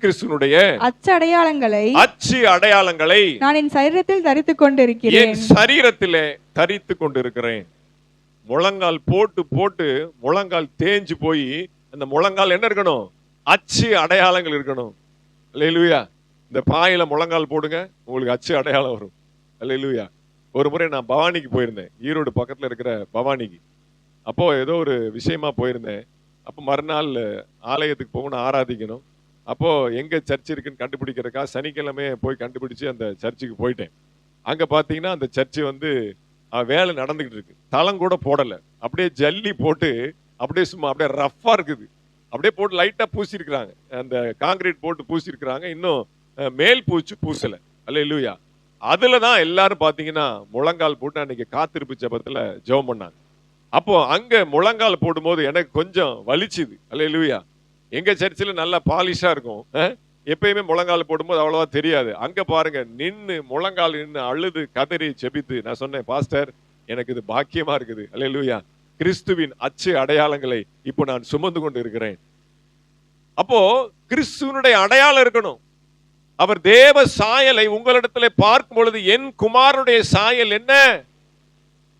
கிறிஸ்துவினுடைய அச்சு அடையாளங்களை நான் என் சரீரத்தில் தரித்துக் கொண்டிருக்கிறேன். என் சரீரத்திலே தரித்துக் கொண்டிருக்கிறேன். முழங்கால் போட்டு போட்டு முழங்கால் தேஞ்சு போய் அந்த முழங்கால் என்ன இருக்கணும்? அச்சு அடையாளங்கள் இருக்கணும். அல்லேலூயா. இந்த பாயில முழங்கால் போடுங்க, உங்களுக்கு அச்சு அடையாளம் வரும். அல்லேலூயா. ஒரு முறை நான் பவானிக்கு போயிருந்தேன், ஈரோடு பக்கத்துல இருக்கிற பவானிக்கு. அப்போ ஏதோ ஒரு விஷயமா போயிருந்தேன். அப்போ மறுநாள் ஆலயத்துக்கு போகணும், ஆராதிக்கணும். அப்போ எங்க சர்ச் இருக்குன்னு கண்டுபிடிக்கிறதுக்கா சனிக்கிழமை போய் கண்டுபிடிச்சு அந்த சர்ச்சுக்கு போயிட்டேன். அங்க பாத்தீங்கன்னா அந்த சர்ச்சு வந்து வேலை நடந்துகிட்டு இருக்கு. தளம் கூட போடல, அப்படியே ஜல்லி போட்டு அப்படியே சும்மா அப்படியே ரஃபா இருக்குது. அப்படியே போட்டு லைட்டா பூசி இருக்கிறாங்க, அந்த காங்கிரீட் போட்டு பூசி இருக்கிறாங்க. இன்னும் மேல் பூச்சு பூசல. அல்லேலூயா. அதுலதான் எல்லாரும் பாத்தீங்கன்னா முழங்கால் போட்டு அன்னைக்கு காத்திருப்பு ஜெபத்துல ஜெபம் பண்ணாங்க. அப்போ அங்க முழங்கால் போடும்போது எனக்கு கொஞ்சம் வலிச்சுது. அல்லேலூயா. எங்க சர்ச்சில் நல்லா பாலிஷா இருக்கும், எப்பயுமே முழங்கால் போடும்போது அவ்வளவா தெரியாது. அங்க பாருங்க நின்னு முழங்கால் நின்று அழுது கதறி ஜெபித்து நான் சொன்னேன், பாஸ்டர் எனக்கு இது பாக்கியமா இருக்குது. அல்லேலூயா. கிறிஸ்துவின் அச்சு அடையாளங்களை இப்போ நான் சுமந்து கொண்டு இருக்கிறேன். அப்போ கிறிஸ்துவனுடைய அடையாளம் இருக்கணும். அவர் தேவ சாயலை உங்களிடத்தில் பார்க்கும் பொழுது என் குமாரனுடைய சாயல் என்ன?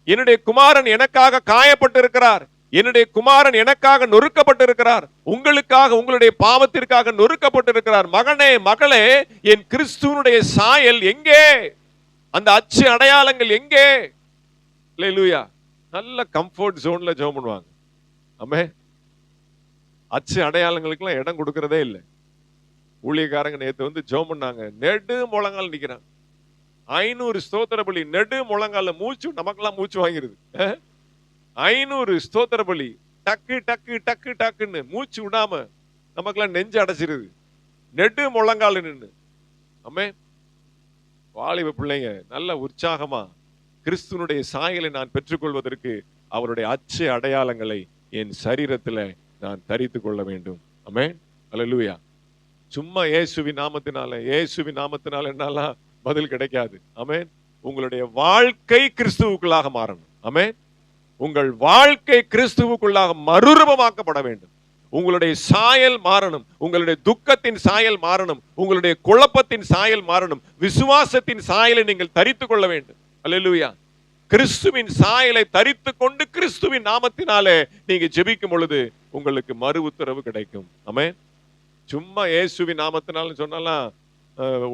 என்னுடைய குமாரன் எனக்காக காயப்பட்டிருக்கிறார், என்னுடைய குமாரன் எனக்காக நொறுக்கப்பட்டிருக்கிறார், உங்களுக்காக உங்களுடைய பாவத்திற்காக நொறுக்கப்பட்டிருக்கிறார். மகனே மகளே, என் கிறிஸ்துவனுடைய சாயல் எங்கே? அந்த அச்சு அடையாளங்கள் எங்கே? அல்லேலூயா. நல்ல கம்ஃபர்ட் ஜோன்ல ஜெபம் பண்ணுவாங்க. ஆமென். அச்சு அடையாளங்களுக்கெல்லாம் இடம் கொடுக்கறதே இல்லை. ஊழியக்காரங்க நேத்து வந்து ஜெபம் பண்ணாங்க, நெடு முழங்கால் நிக்கிறாங்க. 500 ஸ்தோத்திர பலி நெடு முழங்கால மூச்சு, நமக்கெல்லாம் மூச்சு வாங்கிருது. 500 ஸ்தோத்திர பலி டக்கு டக்கு டக்கு டக்குன்னு மூச்சு விடாம நமக்கெல்லாம் நெஞ்சு அடைச்சிருது. நெடு முழங்கால நின்று. ஆமென். வாலிப பிள்ளைங்க நல்ல உற்சாகமா கிறிஸ்துவனுடைய சாயலை நான் பெற்றுக்கொள்வதற்கு அவருடைய அச்சு அடையாளங்களை என் சரீரத்துல நான் தரித்து கொள்ள வேண்டும். ஆமென். அல்லேலூயா. சும்மா இயேசுவின் நாமத்தினால என்னால பதில் கிடைக்காது. ஆமென். உங்களுடைய வாழ்க்கை கிறிஸ்துவுக்குள்ளாக மாறணும். ஆமென். உங்கள் வாழ்க்கை கிறிஸ்துவுக்குள்ளாக மறுரூபமாக்கப்பட வேண்டும். உங்களுடைய சாயல் மாறணும். உங்களுடைய துக்கத்தின் சாயல் மாறணும். உங்களுடைய குழப்பத்தின் சாயல் மாறணும். விசுவாசத்தின் சாயலை நீங்கள் தரித்துக் கொள்ள வேண்டும். அல்லேலூயா. கிறிஸ்துவின் சாயலை தரித்து கொண்டு கிறிஸ்துவின் நாமத்தினாலே நீங்க ஜெபிக்கும் பொழுது உங்களுக்கு மறு உத்தரவு கிடைக்கும். ஆமென். சும்மா இயேசுவின் நாமத்தினால சொன்னாலாம்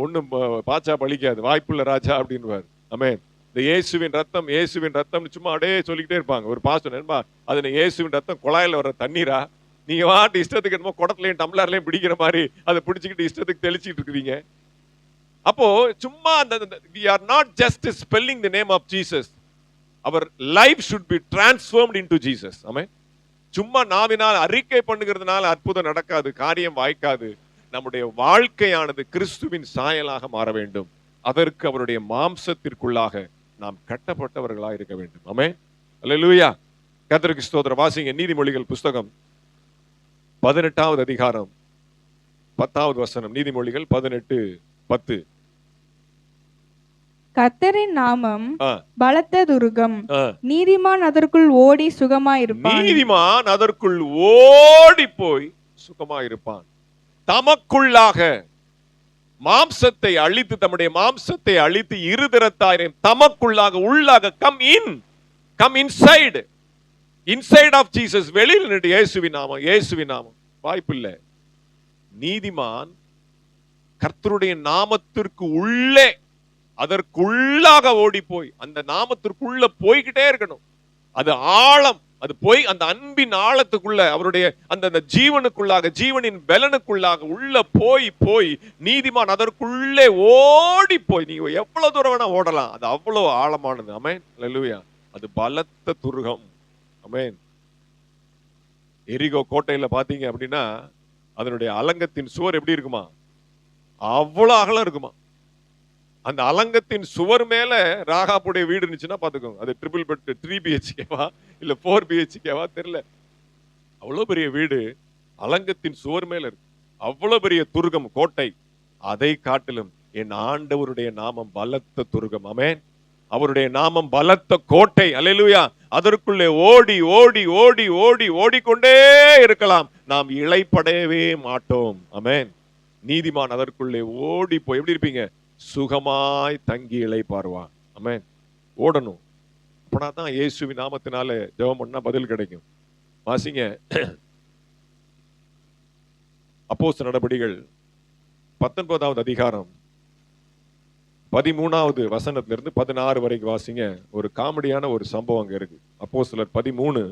ஒண்ணும் பாச்சா பலிக்காது. வாய்ப்புள்ள ராஜா அப்படின்னுவார். ஆமென். இந்த இயேசுவின் ரத்தம் சும்மா அப்படியே சொல்லிக்கிட்டே இருப்பாங்க. ஒரு பாஸ்டர் என்பா அதுல இயேசுவின் ரத்தம் குழாயில வர தண்ணீரா, நீங்க வாட்டு இஷ்டத்துக்கு என்னமோ குடத்துலயும் டம்ளர்லயும் பிடிக்கிற மாதிரி அதை பிடிச்சிக்கிட்டு இஷ்டத்துக்கு தெளிச்சிட்டு இருக்கிறீங்க. அப்போ சும்மா we are not just spelling the name of Jesus. Our life should be transformed into Jesus. ஆமென். சும்மா நாவினால் அறிக்கை பண்ணுகிறதுனால அற்புதம் நடக்காது, காரியம் வாய்க்காது. நம்முடைய வாழ்க்கையானது கிறிஸ்துவின் சாயலாக மாற வேண்டும். அதற்கு அவருடைய மாம்சத்திற்குள்ளாக நாம் கட்டப்பட்டவர்களாக இருக்க வேண்டும். ஆமென். அல்லேலூயா. கர்த்தருக்கு ஸ்தோத்திரம். வாசிங்க நீதிமொழிகள் புஸ்தகம் 18வது அதிகாரம் 10வது வசனம். நீதிமொழிகள் 18:10. கர்த்தரின் நாமம் பலத்த துருகம், நீதிமான் அதற்குள் ஓடி சுகமாயிருப்பான். நீதிமான் அதற்குள் ஓடி போய் சுகமாயிருப்பான். தமக்குள்ளாக மாம்சத்தை அழித்து, தம்முடைய மாம்சத்தை அழித்து இருதரத்தாயிரம் தமக்குள்ளாக உள்ளாக கம் இன்சைடு ஆஃப் ஜீசஸ். வெளியில் நின்று இயேசுவின் நாமம் வாய்ப்பில்லை. நீதிமான் கர்த்தருடைய நாமத்திற்கு உள்ளே அதற்குள்ளாக ஓடி போய் அந்த நாமத்திற்குள்ள போய்கிட்டே இருக்கணும். அது ஆழம், அது போய் அந்த அன்பின் ஆழத்துக்குள்ள அவருடைய அந்த ஜீவனுக்குள்ளாக, ஜீவனின் பலனுக்குள்ளாக உள்ள போய் நீதிமான் அதற்குள்ளே ஓடி போய், நீங்க எவ்வளவு தூரம் வேணா ஓடலாம், அது அவ்வளவு ஆழமானது. ஆமென். அல்லேலூயா. அது பலத்த துருகம். ஆமென். எரிகோ கோட்டையில பாத்தீங்க அப்படின்னா அதனுடைய அலங்கத்தின் சுவர் எப்படி இருக்குமா, அவ்வளவு அகலம் இருக்குமா. அந்த அலங்கத்தின் சுவர் மேல ராகாப்புடைய வீடு இருந்துச்சுன்னா பாத்துக்கோங்க, அது ட்ரிபிள் பெட் 3 BHKவா இல்ல 4 BHKவா தெரியல. அவ்வளவு பெரிய வீடு அலங்கத்தின் சுவர் மேல இருக்கு. அவ்வளவு பெரிய துருகம் கோட்டை. அதை காட்டிலும் என் ஆண்டவருடைய நாமம் பலத்த துருகம். ஆமென். அவருடைய நாமம் பலத்த கோட்டை. அல்லேலூயா. அதற்குள்ளே ஓடி ஓடி ஓடி ஓடி ஓடிக்கொண்டே இருக்கலாம். நாம் இளைப்படையவே மாட்டோம். ஆமென். நீதிமான் அதற்குள்ளே ஓடி போய் எப்படி இருப்பீங்க, சுகமாய் தங்கி இளைப்பாறுவான். ஆமென். ஓடணும். அப்பனா தான் இயேசுவின் நாமத்தினால ஜெபம் பண்ணா பதில் கிடைக்கும். வாசிங்க அப்போஸ்தலர் நடபடிகள் 19வது அதிகாரம் 13வது வசனத்திலிருந்து 16 வரைக்கும் வாசிங்க. ஒரு காமெடியான ஒரு சம்பவம் அங்க இருக்கு. அப்போஸ்தலர் 19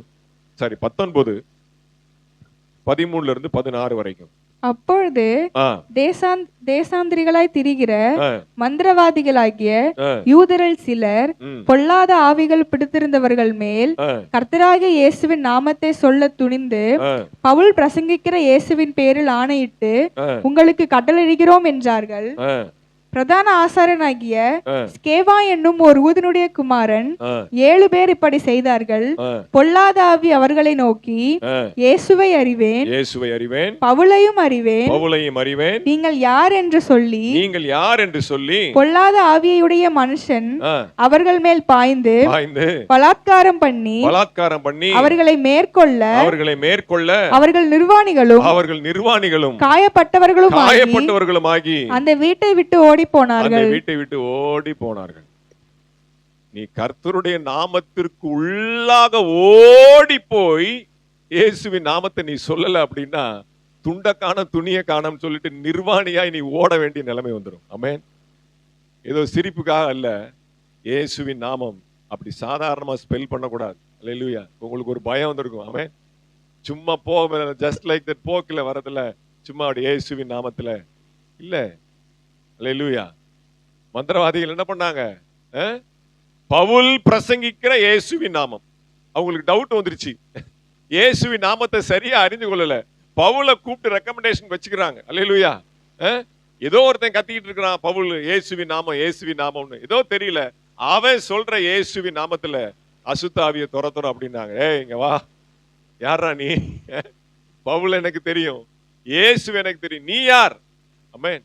13ல இருந்து 16 வரைக்கும். அப்பொழுது தேசாந்திரிகளாய் திரிகிற மந்திரவாதிகளாகிய யூதரில் சிலர் பொல்லாத ஆவிகள் பிடித்திருந்தவர்கள் மேல் கர்த்தராகிய இயேசுவின் நாமத்தை சொல்ல துணிந்து பவுல் பிரசங்கிக்கிற இயேசுவின் பேரில் ஆணையிட்டு உங்களுக்கு கட்டளையிடுகிறோம் என்றார்கள். பிரதான ஆசாரியனாகிய ஸ்கேவா என்னும் ஒரு யூதனுடைய குமாரன் 7 பேர் இப்படி செய்தார்கள். பொல்லாத ஆவி அவர்களை நோக்கி, இயேசுவை அறிவேன், பவுலையும் அறிவேன், நீங்கள் யார் என்று சொல்லி பொல்லாத ஆவியுடைய மனுஷன் அவர்கள் மேல் பாய்ந்து பலாத்காரம் பண்ணி அவர்களை மேற்கொள்ள அவர்கள் நிர்வாணிகளும் காயப்பட்டவர்களுமாகி அந்த வீட்டை விட்டு ஓடி போனார்கள். நீ கர்த்தருடைய நாமத்திற்கு உள்ளாக ஓடி போய் இயேசுவின் நாமத்தை நீ சொல்லல அப்படின்னா துண்டக்கான துணிய காணம் சொல்லிட்டு நிர்வாணியாய் நீ ஓட வேண்டிய நிலைமை வந்துடும். ஆமென். ஏதோ சிரிப்புக்காக அல்ல, இயேசுவின் நாமம் அப்படி சாதாரணமா ஸ்பெல் பண்ணக்கூடாது. அல்லேலூயா. உங்களுக்கு ஒரு பயம் வந்திருக்கும். ஆமென். சும்மா ஜஸ்ட் லைக் தட் போக்கில் வரதுல சும்மா அப்படி இயேசுவின் நாமத்துல இல்ல. அல்லேலூயா. மந்திரவாதிகள் என்ன பண்ணாங்க, பவுல் பிரசங்கிக்கிற இயேசுவின் நாமம். அவங்களுக்கு டவுட் வந்துருச்சு, இயேசுவின் நாமத்தை சரியா அறிந்து கொள்ளல. பவுலை கூப்பிட்டு ரெக்கமெண்டேஷன் வச்சுக்கிறாங்க. அல்லேலூயா. ஏதோ ஒருத்தன் கத்திக்கிட்டு இருக்கிறான், பவுல் இயேசுவின் நாமம் இயேசுவின் நாமம்னு, ஏதோ தெரியல, அவன் சொல்ற இயேசுவின் நாமத்துல அசுத்தாவிய துரத்துறோம் அப்படின்னாங்க. ஏய் இங்க வா, யாரா நீ? பவுல் எனக்கு தெரியும், இயேசு எனக்கு தெரியும், நீ யார்? ஆமென்.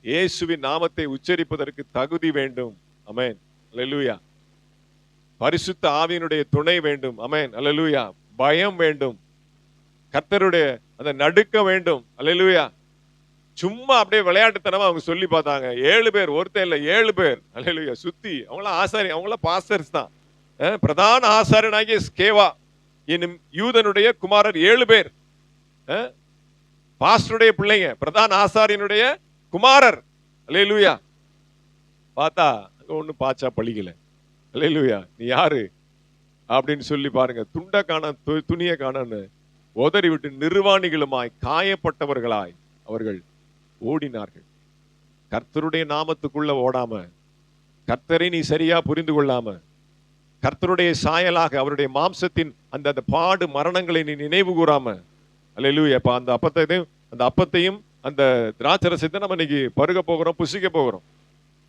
இயேசுவின் நாமத்தை உச்சரிப்பதற்கு தகுதி வேண்டும். ஆமென். அல்லேலூயா. பரிசுத்த ஆவியினுடைய துணை வேண்டும். ஆமென். அல்லேலூயா. பயம் வேண்டும், கர்த்தருடைய அந்த நடுக்க வேண்டும். அல்லேலூயா. சும்மா அப்படியே விளையாட்டுத்தனமா அவங்க சொல்லி பார்த்தாங்க. 7 பேர், ஒருத்தர் இல்ல 7 பேர். அல்லேலூயா. சுத்தி அவங்களாம் ஆசாரி, அவங்களாம் பாஸ்டர்ஸ் தான். பிரதான ஆசாரியனாகிய ஸ்கேவா என்னும் யூதனுடைய குமாரர் 7 பேர், பாஸ்டருடைய பிள்ளைங்க, பிரதான ஆசாரியனுடைய குமாரர். அல்லேலூயா. பார்த்தா அங்க ஒண்ணு பாச்சா பழிக்கல. அல்லேலூயா. நீ யாரு அப்படின்னு சொல்லி பாருங்க, துண்ட காண துணிய காணன்னு உதறி விட்டு நிர்வாணிகளுமாய் காயப்பட்டவர்களாய் அவர்கள் ஓடினார்கள். கர்த்தருடைய நாமத்துக்குள்ள ஓடாம, கர்த்தரை நீ சரியா புரிந்து கொள்ளாம, கர்த்தருடைய சாயலாக அவருடைய மாம்சத்தின் அந்த அந்த பாடு மரணங்களை நீ நினைவு கூறாம, அல்லேலூயா. அப்ப அந்த அப்பத்தையும் அந்த திராட்சரசத்தை நம்ம இன்னைக்கு பருக போகிறோம், புசிக்க போகிறோம்.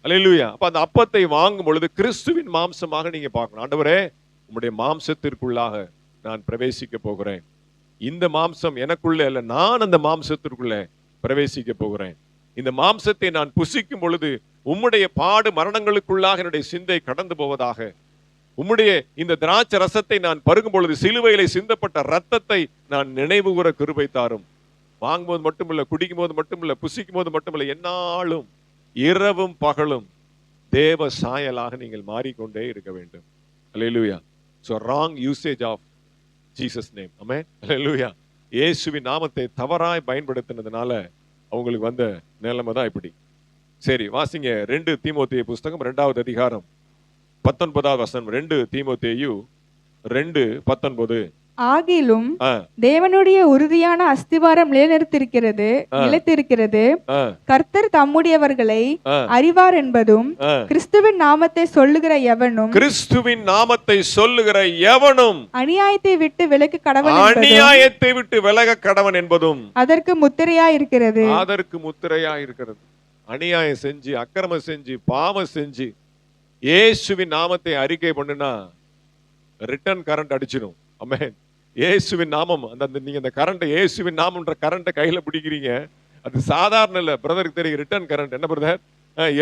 அல்லேலூயா. அப்ப அந்த அப்பத்தை வாங்கும் பொழுது கிறிஸ்துவின் மாம்சமாக நீங்க பார்க்கணும். ஆண்டவரே, உம்முடைய மாம்சத்திற்குள்ளாக நான் பிரவேசிக்க போகிறேன். இந்த மாம்சம் எனக்குள்ளே அல்ல, நான் அந்த மாம்சத்திற்குள்ளே பிரவேசிக்க போகிறேன். இந்த மாம்சத்தை நான் புசிக்கும் பொழுது உம்முடைய பாடு மரணங்களுக்குள்ளாக என்னுடைய சிந்தை கடந்து போவதாக. உம்முடைய இந்த திராட்சை ரசத்தை நான் பருகும் பொழுது சிலுவையிலே சிந்தப்பட்ட ரத்தத்தை நான் நினைவு கூற கிருபை தாரும். வாங்கும்போது மட்டுமில்ல, குடிக்கும் போது மட்டுமில்ல, புசிக்கும் போது மட்டுமில்ல, எந்நாளும் இரவும் பகலும் தேவ சாயலாக நீங்கள் மாறிக்கொண்டே இருக்க வேண்டும். அல்லேலூயா. So wrong usage of Jesus name. Amen. Hallelujah. இயேசுவின் நாமத்தை தவறாய் பயன்படுத்தினதுனால அவங்களுக்கு வந்த நிலைமை தான் இப்படி. சரி, வாசிங்க 2 தீமோத்தேயு புஸ்தகம் 2வது அதிகாரம் 19வது வசனம். 2 தீமோத்தேயு 2:19. ஆகிலும் தேவனுடைய உறுதியான அஸ்திவாரம் நிலைத்திருக்கிறது, கர்த்தர் தம்முடையவர்களை அறிவார் என்பதும், கிறிஸ்துவின் நாமத்தை சொல்லுகிற எவனும் அநியாயத்தை விட்டு விலக கடவன் என்பதும் அதற்கு முத்திரையாய் இருக்கிறது. அநியாயம் செஞ்சு, அக்கிரமம் செஞ்சு, பாவம் செஞ்சு இயேசுவின் நாமத்தை அறிக்கை பண்ணுனா ரிட்டர்ன் கரண்ட் அடிச்சிடும். ஆமென். இயேசுவின் நாமம், அந்த நீங்க அந்த கரண்ட், இயேசுவின் நாமம்ன்ற கரண்ட கையில பிடிக்கிறீங்க, அது சாதாரண இல்ல. பிரதருக்கு தெரியும் ரிட்டர்ன் கரண்ட். என்ன பிரதர்,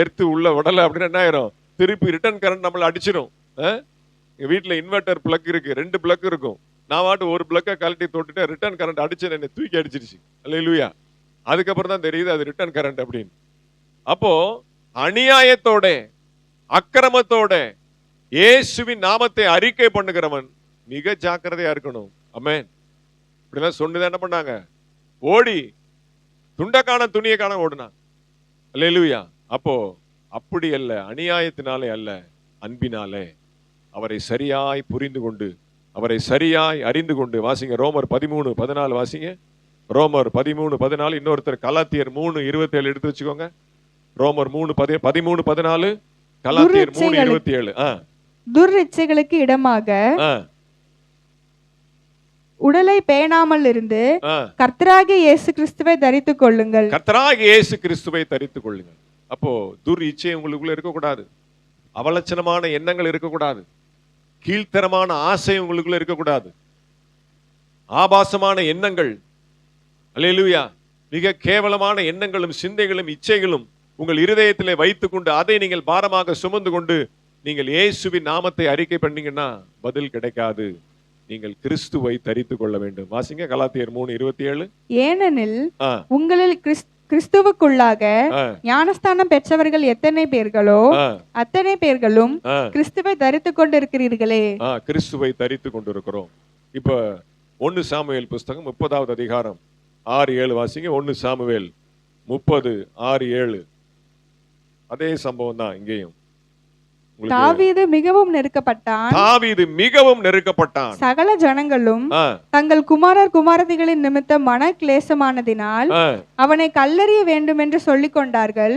எர்த்து உள்ள உடல அப்படின்னு என்ன ஆயிரும், திருப்பி ரிட்டர்ன் கரண்ட் நம்மள அடிச்சிடும். எங்க வீட்டுல இன்வெர்டர் பிளக் இருக்கு, 2 பிளக் இருக்கும். நான் வாட்டு ஒரு பிளக்கை கழட்டி தொட்டுட்டு ரிட்டர்ன் கரண்ட் அடிச்சு என்னை தூக்கி அடிச்சிருச்சு. அல்லேலூயா. அதுக்கப்புறம் தான் தெரியுது அது ரிட்டர்ன் கரண்ட் அப்படின்னு. அப்போ அநியாயத்தோட, அக்கிரமத்தோட இயேசுவின் நாமத்தை அறிக்கை பண்ணுகிறவன் மிக ஜாக்கிரதையா இருக்கணும். ஆமென். இப்படிலாம் சொன்னது என்ன பண்ணாங்க, ஓடி துண்டக்கான துணியை காண ஓடுனாங்க. அல்லேலூயா. அப்போ அப்படி அல்ல, அநியாயத்தினாலே அல்ல, அன்பினாலே அவரை சரியாய் புரிந்து கொண்டு, அவரை சரியாய் அறிந்து கொண்டு. வாசிங்க ரோமர் 13:14 வாசிங்க. ரோமர் 13:14. இன்னொருத்தர் கலாத்தியர் 3:27 எடுத்து வச்சுக்கோங்க. ரோமர் 13:14, கலாத்தியர் 3:27. துர்இச்சைகளுக்கு இடமாக உடலை பேணாமல் இருந்து கர்த்தராகிய இயேசு கிறிஸ்துவை தரித்துக் கொள்ளுங்கள். கர்த்தராகிய இயேசு கிறிஸ்துவை தரித்துக் கொள்ளுங்கள். அப்போ துர் இச்சை உங்களுக்குள்ள இருக்கக்கூடாது, அவலட்சணமான எண்ணங்கள் இருக்கக்கூடாது, கீழ்த்தரமான ஆசை உங்களுக்குள்ள இருக்கக்கூடாது, ஆபாசமான எண்ணங்கள், அல்லேலூயா, மிக கேவலமான எண்ணங்களும் சிந்தைகளும் இச்சைகளும் உங்கள் இருதயத்திலே வைத்துக் கொண்டு அதை நீங்கள் பாரமாக சுமந்து கொண்டு நீங்கள் இயேசுவின் நாமத்தை அறிக்கை பண்ணீங்கன்னா பதில் கிடைக்காது. நீங்கள் கிறிஸ்துவை தரித்துக் கொள்ள வேண்டும். வாசிங்க கலாத்தியர் 3:27. ஏனெனில் உங்களில் கிறிஸ்துவுக்குள்ளாக ஞானஸ்தானம் பெற்றவர்கள் எத்தனை பேர்களோ அத்தனை பேர்களும் கிறிஸ்துவை தரித்துக் கொண்டிருக்கிறீர்களே. கிறிஸ்துவை தரித்துக் கொண்டிருக்கிறோம். இப்ப 1 சாமுவேல் புஸ்தகம் 30வது அதிகாரம் 6-7 வாசிங்க. 1 சாமுவேல் 30:6-7. அதே சம்பவம் தான் இங்கேயும். தாவீது மிகவும் நெருக்கப்பட்டான். சகல ஜனங்களும் தங்கள் குமாரர் குமாரதிகளின் நிமித்தம் மன கிளேசமானதினால் அவனை கல்லெறிய வேண்டும் என்று சொல்லிக் கொண்டார்கள்.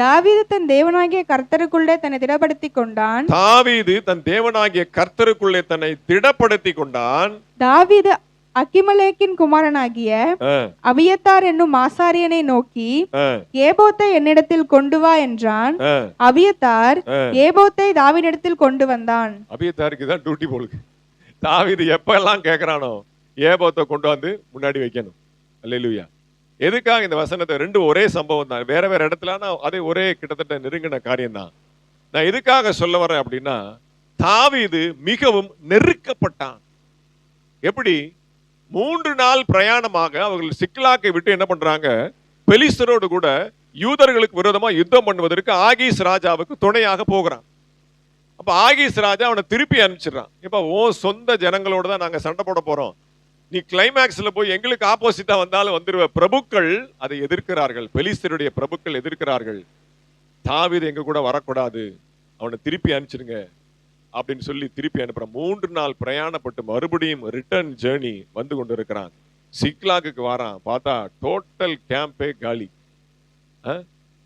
தாவீது தன் தேவனாகிய கர்த்தருக்குள்ளே தன்னை திடப்படுத்திக் கொண்டான். தாவீது தன் தேவனாகிய கர்த்தருக்குள்ளே தன்னை திடப்படுத்திக் கொண்டான். தாவீது அகிமலேக்கின் குமாரனாகிய அபியத்தார் என்னும் ஆசாரியனை நோக்கி ஏபோத்தை என்னிடத்தில் கொண்டு வா என்றான். அபியத்தார் ஏபோத்தை தாவீதிடத்தில் கொண்டு வந்தான். அபியத்தாருக்கு தான் டியூட்டி போலுக்கு. தாவீது எப்ப எல்லாம் கேட்கிறானோ ஏபோத்தை கொண்டு வந்து முன்னாடி வைக்கணும். அல்லேலூயா. எதுக்காக இந்த வசனத்தை? ரெண்டு ஒரே சம்பவம் தான், வேற வேற இடத்துல, அதே ஒரே கிட்டத்தட்ட நெருங்கின காரியம் தான். நான் எதுக்காக சொல்ல வரேன் அப்படின்னா, தாவீது மிகவும் நெருக்கப்பட்டான். எப்படி? 3 நாள் பிரயாணமாக அவர்கள் சிக்லாக்கை விட்டு என்ன பண்றாங்க, பெலிஸ்தரோடு கூட யூதர்களுக்கு விரோதமா யுத்தம் பண்ணுவதற்கு ஆகீஸ் ராஜாவுக்கு துணையாக போகிறான். அப்ப ஆகீஸ் ராஜா அவனை திருப்பி அனுப்பிச்சிடறான். இப்ப உன் சொந்த ஜனங்களோட தான் நாங்க சண்டை போட போறோம், நீ கிளைமேக்ஸ்ல போய் எங்களுக்கு ஆப்போசிட்டா வந்தாலும் வந்துருவ. பிரபுக்கள் அதை எதிர்க்கிறார்கள், பெலிஸ்தருடைய பிரபுக்கள் எதிர்க்கிறார்கள். தாவீது எங்க கூட வரக்கூடாது, அவனை திருப்பி அனுப்பிச்சிருங்க அப்படின்னு சொல்லி திருப்பி அனுப்புறான். 3 நாள் பிரயாணப்பட்டு மறுபடியும் ரிட்டர்ன் ஜேர்னி வந்து கொண்டு இருக்கிறான். சிக்லாகுக்கு வரான், பார்த்தா டோட்டல் கேம்பே காலி.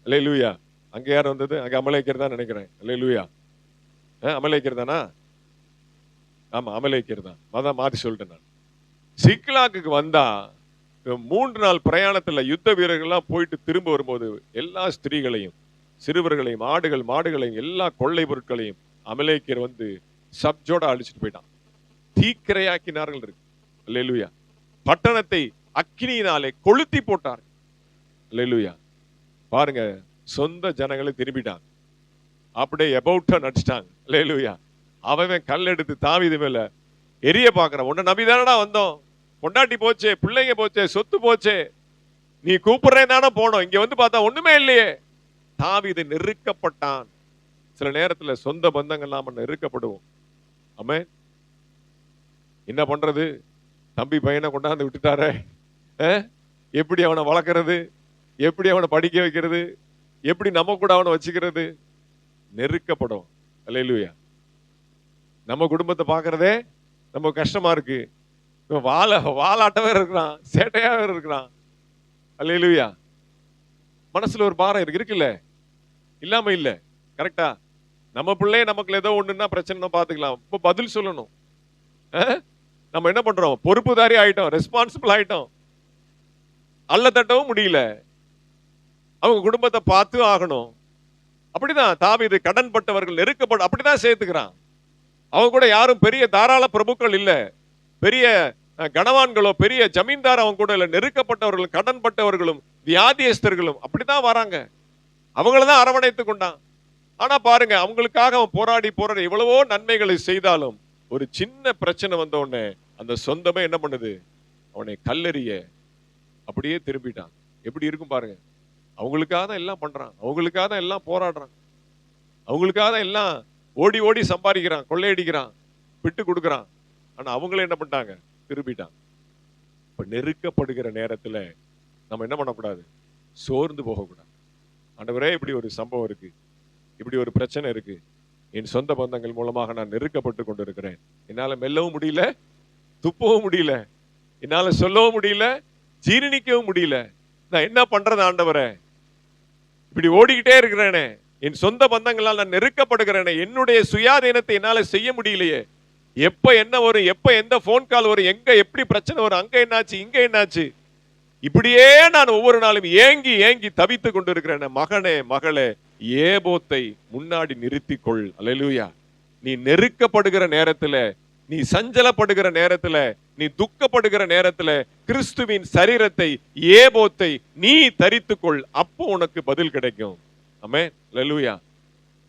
அல்லேலூயா. அங்க யார் வந்தது? அங்க அமலேக்கர் தான் நினைக்கிறேன். அல்லேலூயா. அமலேக்கர் தானா? ஆமா, அமலேக்கர் தான். அதான் மாத்தி சொல்லிட்டேன் நான். சிக்லாகுக்கு வந்தா 3 நாள் பிரயாணத்துல யுத்த வீரர்கள்லாம் போயிட்டு திரும்ப வரும்போது எல்லா ஸ்திரீகளையும் சிறுவர்களையும் ஆடுகள் மாடுகளையும் எல்லா கொள்ளை பொருட்களையும் அமலேக்கர் வந்து சப்ஜோட அழிச்சிட்டு போயிட்டான். தீக்கிரையாக்கினார்கள் இருக்கு. அல்லேலூயா. பட்டணத்தை அக்கினியினாலே கொளுத்தி போட்டார். அல்லேலூயா. பாருங்க, சொந்த ஜனங்களை திரும்பிட்டாங்க, அப்படியே எபவுட்டா நடிச்சிட்டாங்க. அல்லேலூயா. அவன் கல் எடுத்து தாவீது மேல எரிய பாக்குறான். உன்னை நம்பிதானடா வந்தோம், பொண்டாட்டி போச்சே, பிள்ளைங்க போச்சே, சொத்து போச்சே, நீ கூப்பிடுறேன் தானே போனோம், இங்க வந்து பார்த்தா ஒண்ணுமே இல்லையே. தாவீது நெருக்கப்பட்டான். சில நேரத்துல சொந்த பந்தங்கள் நாம நெருக்கப்படுவோம். ஆமே, என்ன பண்றது? தம்பி பையனை கொண்டாந்து விட்டுட்டாரே, எப்படி அவனை வளர்க்கறது, எப்படி அவனை படிக்க வைக்கிறது, எப்படி நம்ம கூட அவனை வச்சுக்கிறது? நெருக்கப்படும். அல்லேலூயா. நம்ம குடும்பத்தை பாக்குறதே நம்ம கஷ்டமா இருக்கு. வாலாட்ட வேற இருக்கிறான், சேட்டையா வேற இருக்கிறான். அல்லேலூயா. மனசுல ஒரு பாரம் இருக்குல்ல, இல்லாம இல்ல. கரெக்டா? நம்ம பிள்ளைய நமக்கு ஏதோ ஒண்ணுன்னா பிரச்சனை பாத்துக்கலாம். இப்ப பதில் சொல்லணும். நம்ம என்ன பண்றோம்? பொறுப்புதாரி ஆயிட்டோம், ரெஸ்பான்சிபிள் ஆயிட்டோம். அல்ல தட்டவும் முடியல, அவங்க குடும்பத்தை பார்த்து ஆகணும். அப்படிதான் தாவீது கடன்பட்டவர்கள் நெருக்கப்பட அப்படிதான் சேர்த்துக்கிறான். அவங்க கூட யாரும் பெரிய தாராள பிரபுக்கள் இல்ல, பெரிய கனவான்களோ பெரிய ஜமீன்தார் அவங்க கூட இல்ல. நெருக்கப்பட்டவர்களும் கடன்பட்டவர்களும் வியாதியஸ்தர்களும் அப்படிதான் வராங்க. அவங்களதான் அரவணைத்து கொண்டான். ஆனா பாருங்க, அவங்களுக்காக அவன் போராடி எவ்வளவோ நன்மைகளை செய்தாலும் ஒரு சின்ன பிரச்சனை வந்த உடனே அந்த சொந்தமே என்ன பண்ணுது? அவனை கல்லெறிய அப்படியே திரும்பிட்டான். எப்படி இருக்கும் பாருங்க. அவங்களுக்காக தான் எல்லாம் பண்றான், அவங்களுக்காக தான் எல்லாம் போராடுறான், அவங்களுக்காக தான் எல்லாம் ஓடி ஓடி சம்பாதிக்கிறான், கொள்ளையடிக்கிறான், விட்டு கொடுக்குறான். ஆனா அவங்களே என்ன பண்ணிட்டாங்க? திரும்பிட்டான். இப்ப நெருக்கப்படுகிற நேரத்துல நம்ம என்ன பண்ணக்கூடாது? சோர்ந்து போகக்கூடாது. ஆண்டவரே, இப்படி ஒரு சம்பவம் இருக்கு, இப்படி ஒரு பிரச்சனை இருக்கு, என் சொந்த பந்தங்கள் மூலமாக நான் நெருக்கப்பட்டு கொண்டு இருக்கிறேன், என்னால மெல்லவும் முடியல, துப்பவும் முடியல, என்னால சொல்லவும் முடியல, ஜீரணிக்கவும் முடியல, நான் என்ன பண்றது ஆண்டவரே? இப்படி ஓடிக்கிட்டே இருக்கிறேனே, என் சொந்த பந்தங்களால் நான் நெருக்கப்படுகிறேனே, என்னுடைய சுயாதீனத்தை என்னால செய்ய முடியலையே, எப்ப என்ன வரும், எப்ப எந்த போன் கால் வரும், எங்க எப்படி பிரச்சனை வரும், அங்க என்னாச்சு, இங்க என்னாச்சு, இப்படியே நான் ஒவ்வொரு நாளும் ஏங்கி ஏங்கி தவித்து கொண்டு இருக்கிறேன். மகனே மகளே, ஏபோத்தை முன்னாடி நிறுத்திக்கொள். அல்லேலூயா. நீ நெருக்கப்படுகிற நேரத்துல, நீ சஞ்சலப்படுகிற நேரத்துல, நீ துக்கப்படுகிற நேரத்துல கிறிஸ்துவின் சரீரத்தை, ஏபோத்தை நீ தரித்துக்கொள். அப்போ உனக்கு பதில் கிடைக்கும். ஆமென். அல்லேலூயா.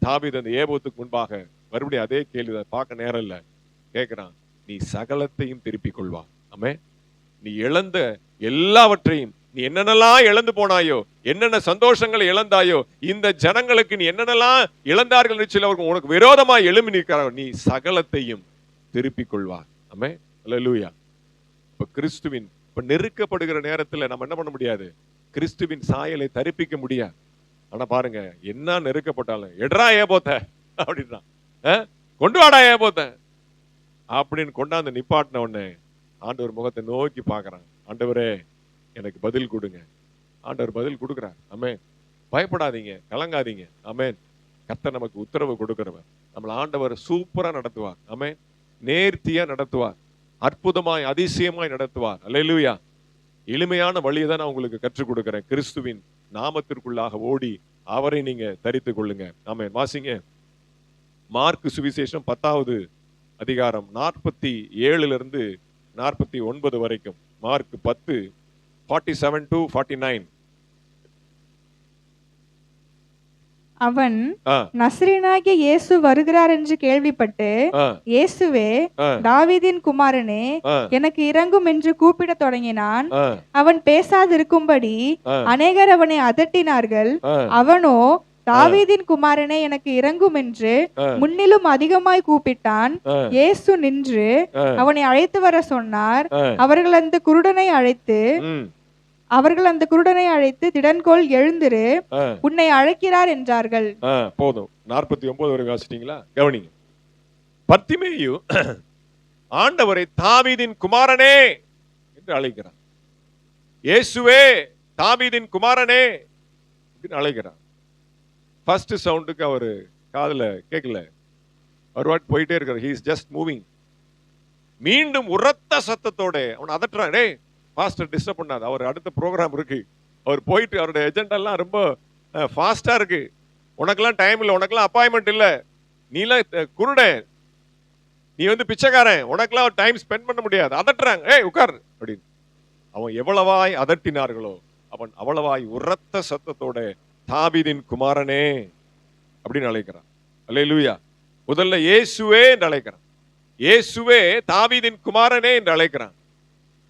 தாவீது அந்த ஏபோத்துக்கு முன்பாக மறுபடியும் அதே கேள்வி, பார்க்க நேரம் இல்ல, கேட்கிறான். நீ சகலத்தையும் திருப்பிக் கொள்வா. ஆமென். நீ இழந்த எல்லாவற்றையும், நீ என்னென்னலாம் இழந்து போனாயோ, என்னென்ன சந்தோஷங்களை இழந்தாயோ, இந்த ஜனங்களுக்கு நீ என்னென்னலாம் இழந்தார்கள் சொல்லி அவர்கள் உனக்கு விரோதமா எழும்பி நிற்கிறார், நீ சகலத்தையும் திருப்பிக் கொள்வார். ஆமென். அல்லேலூயா. இப்ப கிறிஸ்துவின் இப்ப நெருக்கப்படுகிற நேரத்துல நம்ம என்ன பண்ண முடியாது? கிறிஸ்துவின் சாயலை தரிப்பிக்க முடியாது. ஆனா பாருங்க, என்ன நெருக்கப்பட்டாலும் எட்ரா ஏபோத்த அப்படின்னா, கொண்டு வாடா ஏபோத்த அப்படின்னு கொண்டாந்து நிப்பாட்டின உடனே ஆண்டவர் முகத்தை நோக்கி பார்க்கறான். ஆண்டவரே, எனக்கு பதில் கொடுங்க. ஆண்டவர் பதில் கொடுக்கிறார். ஆமென். பயப்படாதீங்க, கலங்காதீங்க. ஆமென். கர்த்தர் நமக்கு உத்தரவு கொடுக்கிறவர். நம்மள ஆண்டவர் சூப்பரா நடத்துவார். ஆமென். நேர்த்தியா நடத்துவார். அற்புதமாய் அதிசயமாய் நடத்துவார். அல்லேலூயா. எளிமையான வழியை தான் நான் உங்களுக்கு கற்றுக் கொடுக்கிறேன். கிறிஸ்துவின் நாமத்திற்குள்ளாக ஓடி அவரை நீங்க தரித்துக் கொள்ளுங்க. ஆமென். வாசிங்க. மார்க் சுவிசேஷம் 10வது அதிகாரம் 47 49 வரைக்கும். Mark 10 47 to 49. அவன் நசரேயனாகிய இயேசு வருகிறார் என்று கேள்விப்பட்டு, இயேசுவே தாவீதின் குமாரனே எனக்கு இரங்கும் என்று கூப்பிடத் தொடங்கினான். அவன் பேசாதிருக்கும்படி அநேகர் அவனை அதட்டினார்கள். அவனோ தாவீதின் குமாரனே எனக்கு இரங்கும் என்று முன்னிலும் அதிகமாய் கூப்பிட்டான். இயேசு நின்று அவனை அழைத்து வர சொன்னார். அவர்கள் அந்த குருடனை அழைத்து திடன்கொள், எழுந்திரு, உன்னை அழைக்கிறார் என்றார்கள். போதும். 49 வரை வாசிட்டீங்களா? கவனிங்க. பர்த்திமேயு ஆண்டவரை தாவீதின் குமாரனே என்று அழைக்கிறார். இயேசுவே தாவீதின் குமாரனே என்று அழைக்கிறார். ஃபர்ஸ்ட் சவுண்டுக்கு அவரு காதுல கேட்கல. அவர் வாட் போயிட்டே இருக்கார். he is just moving. மீண்டும் உரத்த சத்தத்தோட அவன் அதட்டுறான். டேய் பாஸ்டர் டிஸ்டர்ப் பண்ணாது, அவர் அடுத்த ப்ரோக்ராம் இருக்கு, அவர் போயிட்டு அவருடைய எஜெண்டாலாம் ரொம்ப ஃபாஸ்டா இருக்கு, உனக்கெல்லாம் டைம் இல்லை, உனக்கெல்லாம் அப்பாயின்மெண்ட் இல்லை, நீலாம் குருடன், நீ வந்து பிச்சைக்காரன், உனக்கெல்லாம் டைம் ஸ்பெண்ட் பண்ண முடியாது. அதட்டுறாங்க. ஏய் உட்கார் அப்படின்னு. அவன் எவ்வளவாய் அதட்டினார்களோ அவன் அவ்வளவாய் உரத்த சத்தத்தோட தாவீதின் குமாரனே அப்படின்னு அழைக்கிறான். அல்லேலூயா. முதல்ல இயேசுவே என்று அழைக்கிறான். இயேசுவே தாவீதின் குமாரனே என்று அழைக்கிறான்.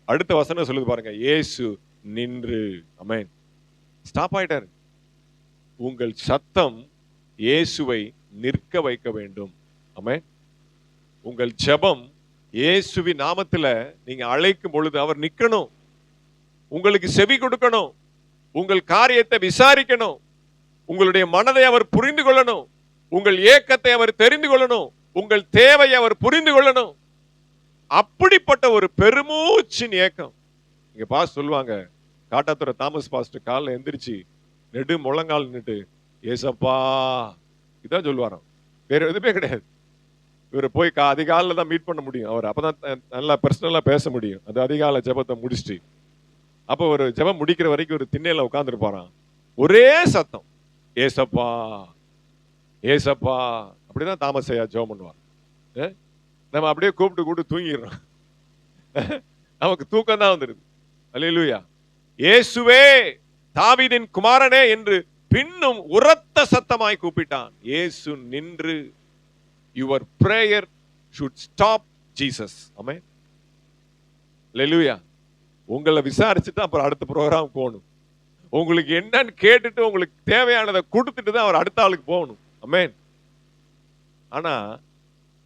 அடுத்த வசனம் சொல்லுது பாருங்க. இயேசு நின்று. ஆமென். ஸ்டாப் ஆயிட்டாரு. உங்கள் சத்தம் இயேசுவை நிற்க வைக்க வேண்டும். ஆமென். உங்கள் ஜெபம் இயேசுவின் நாமத்துல நீங்க அழைக்கும் பொழுது அவர் நிக்கணும், உங்களுக்கு செவி கொடுக்கணும், உங்கள் காரியத்தை விசாரிக்கணும், உங்களுடைய மனதை அவர் புரிந்து கொள்ளணும், உங்கள் ஏக்கத்தை அவர் தெரிந்து கொள்ளணும், உங்கள் தேவையை அவர் புரிந்து கொள்ளணும். அப்படிப்பட்ட ஒரு பெருமூச்சின் ஏக்கம். இங்க பாஸ் சொல்லுவாங்க, காட்டாத்துறை தாமஸ் பாஸ்டர் காலைல எந்திரிச்சு நெடு முழங்கால் நின்னுட்டு ஏசப்பா இதான் சொல்லுவாராம். வேற எதுவுமே கிடையாது. இவர் போய் அதிகாலைல தான் மீட் பண்ண முடியும். அவர் அப்பதான் நல்லா பர்சனலா பேச முடியும். அது அதிகாலை ஜெபத்தை முடிச்சுட்டு. அப்போ ஒரு ஜெபம் முடிக்கிற வரைக்கும் ஒரு திண்ணையில உட்கார்ந்துருப்பாராம். ஒரே சத்தம், ஏசப்பா ஏசப்பா. அப்படிதான் தாமஸ் ஐயா ஜெபம் பண்ணுவார். நம்ம அப்படியே கூப்பிட்டு தூங்கிடுறோம். நமக்கு தூக்கம் தான் வந்துருது. அல்லேலூயா. இயேசுவே தாவீதின் குமாரனே என்று பின்னும் உரத்த சத்தமாய் கூப்பிட்டான். இயேசு நின்று. Your prayer should stop Jesus. ஆமென். அல்லேலூயா. உங்களை விசாரிச்சுட்டு அப்புறம் அடுத்த ப்ரோக்ராம் போகணும். உங்களுக்கு என்னன்னு கேட்டுட்டு உங்களுக்கு தேவையானதை கொடுத்துட்டு தான் அவர் அடுத்த ஆளுக்கு போகணும். ஆமென். ஆனா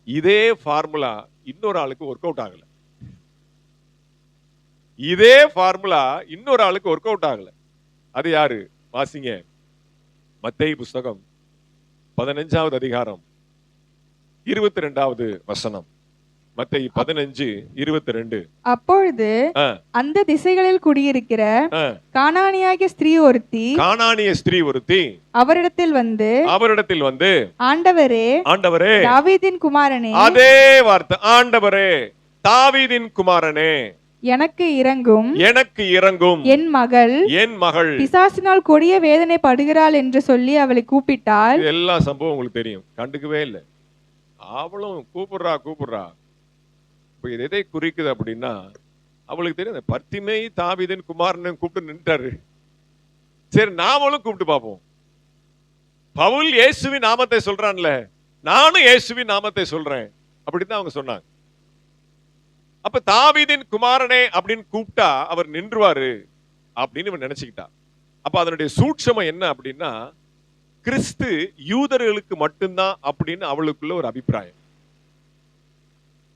இதே ஃபார்முலா இன்னொரு ஆளுக்கு ஒர்க் அவுட் ஆகல. இதே ஃபார்முலா இன்னொரு ஆளுக்கு ஒர்க் அவுட் ஆகல. அது யாரு? வாசிங்க. மத்தேயு புஸ்தகம் 15வது அதிகாரம் 22வது வசனம். மத்தேயு 15:22. அப்பொழுது அந்த திசைகளில் குடியிருக்கிற கானானிய ஸ்திரீ ஒருத்தி அவரிடத்தில் வந்து ஆண்டவரே தாவீதின் குமாரனே. அதே வார்த்தை, ஆண்டவரே தாவீதின் குமாரனே எனக்கு இறங்கும், என் மகள் பிசாசினால் கொடிய வேதனை படுகிறாள் என்று சொல்லி அவளை கூப்பிட்டாள். எல்லா சம்பவம் உங்களுக்கு தெரியும். கண்டுக்கவே இல்லை. அவளும் கூப்பிடுறா. இப்ப எதை குறிக்குது அப்படின்னா, அவளுக்கு தெரியும் பர்த்திமேயு தாவீதின் குமாரன் கூப்பிட்டு நின்றாரு. சரி நாமளும் கூப்பிட்டு பார்ப்போம். பவுல் இயேசுவின் நாமத்தை சொல்றான்ல, நானும் இயேசுவின் நாமத்தை சொல்றேன் அப்படின்னு அவங்க சொன்னாங்க. அப்ப தாவீதின் குமாரனே அப்படின்னு கூப்பிட்டா அவர் நின்றுவாரு அப்படின்னு இவன் நினைச்சுக்கிட்டா. அப்ப அதனுடைய சூட்சமம் என்ன அப்படின்னா, கிறிஸ்து யூதர்களுக்கு மட்டும்தான் அப்படின்னு அவளுக்குள்ள ஒரு அபிப்பிராயம்.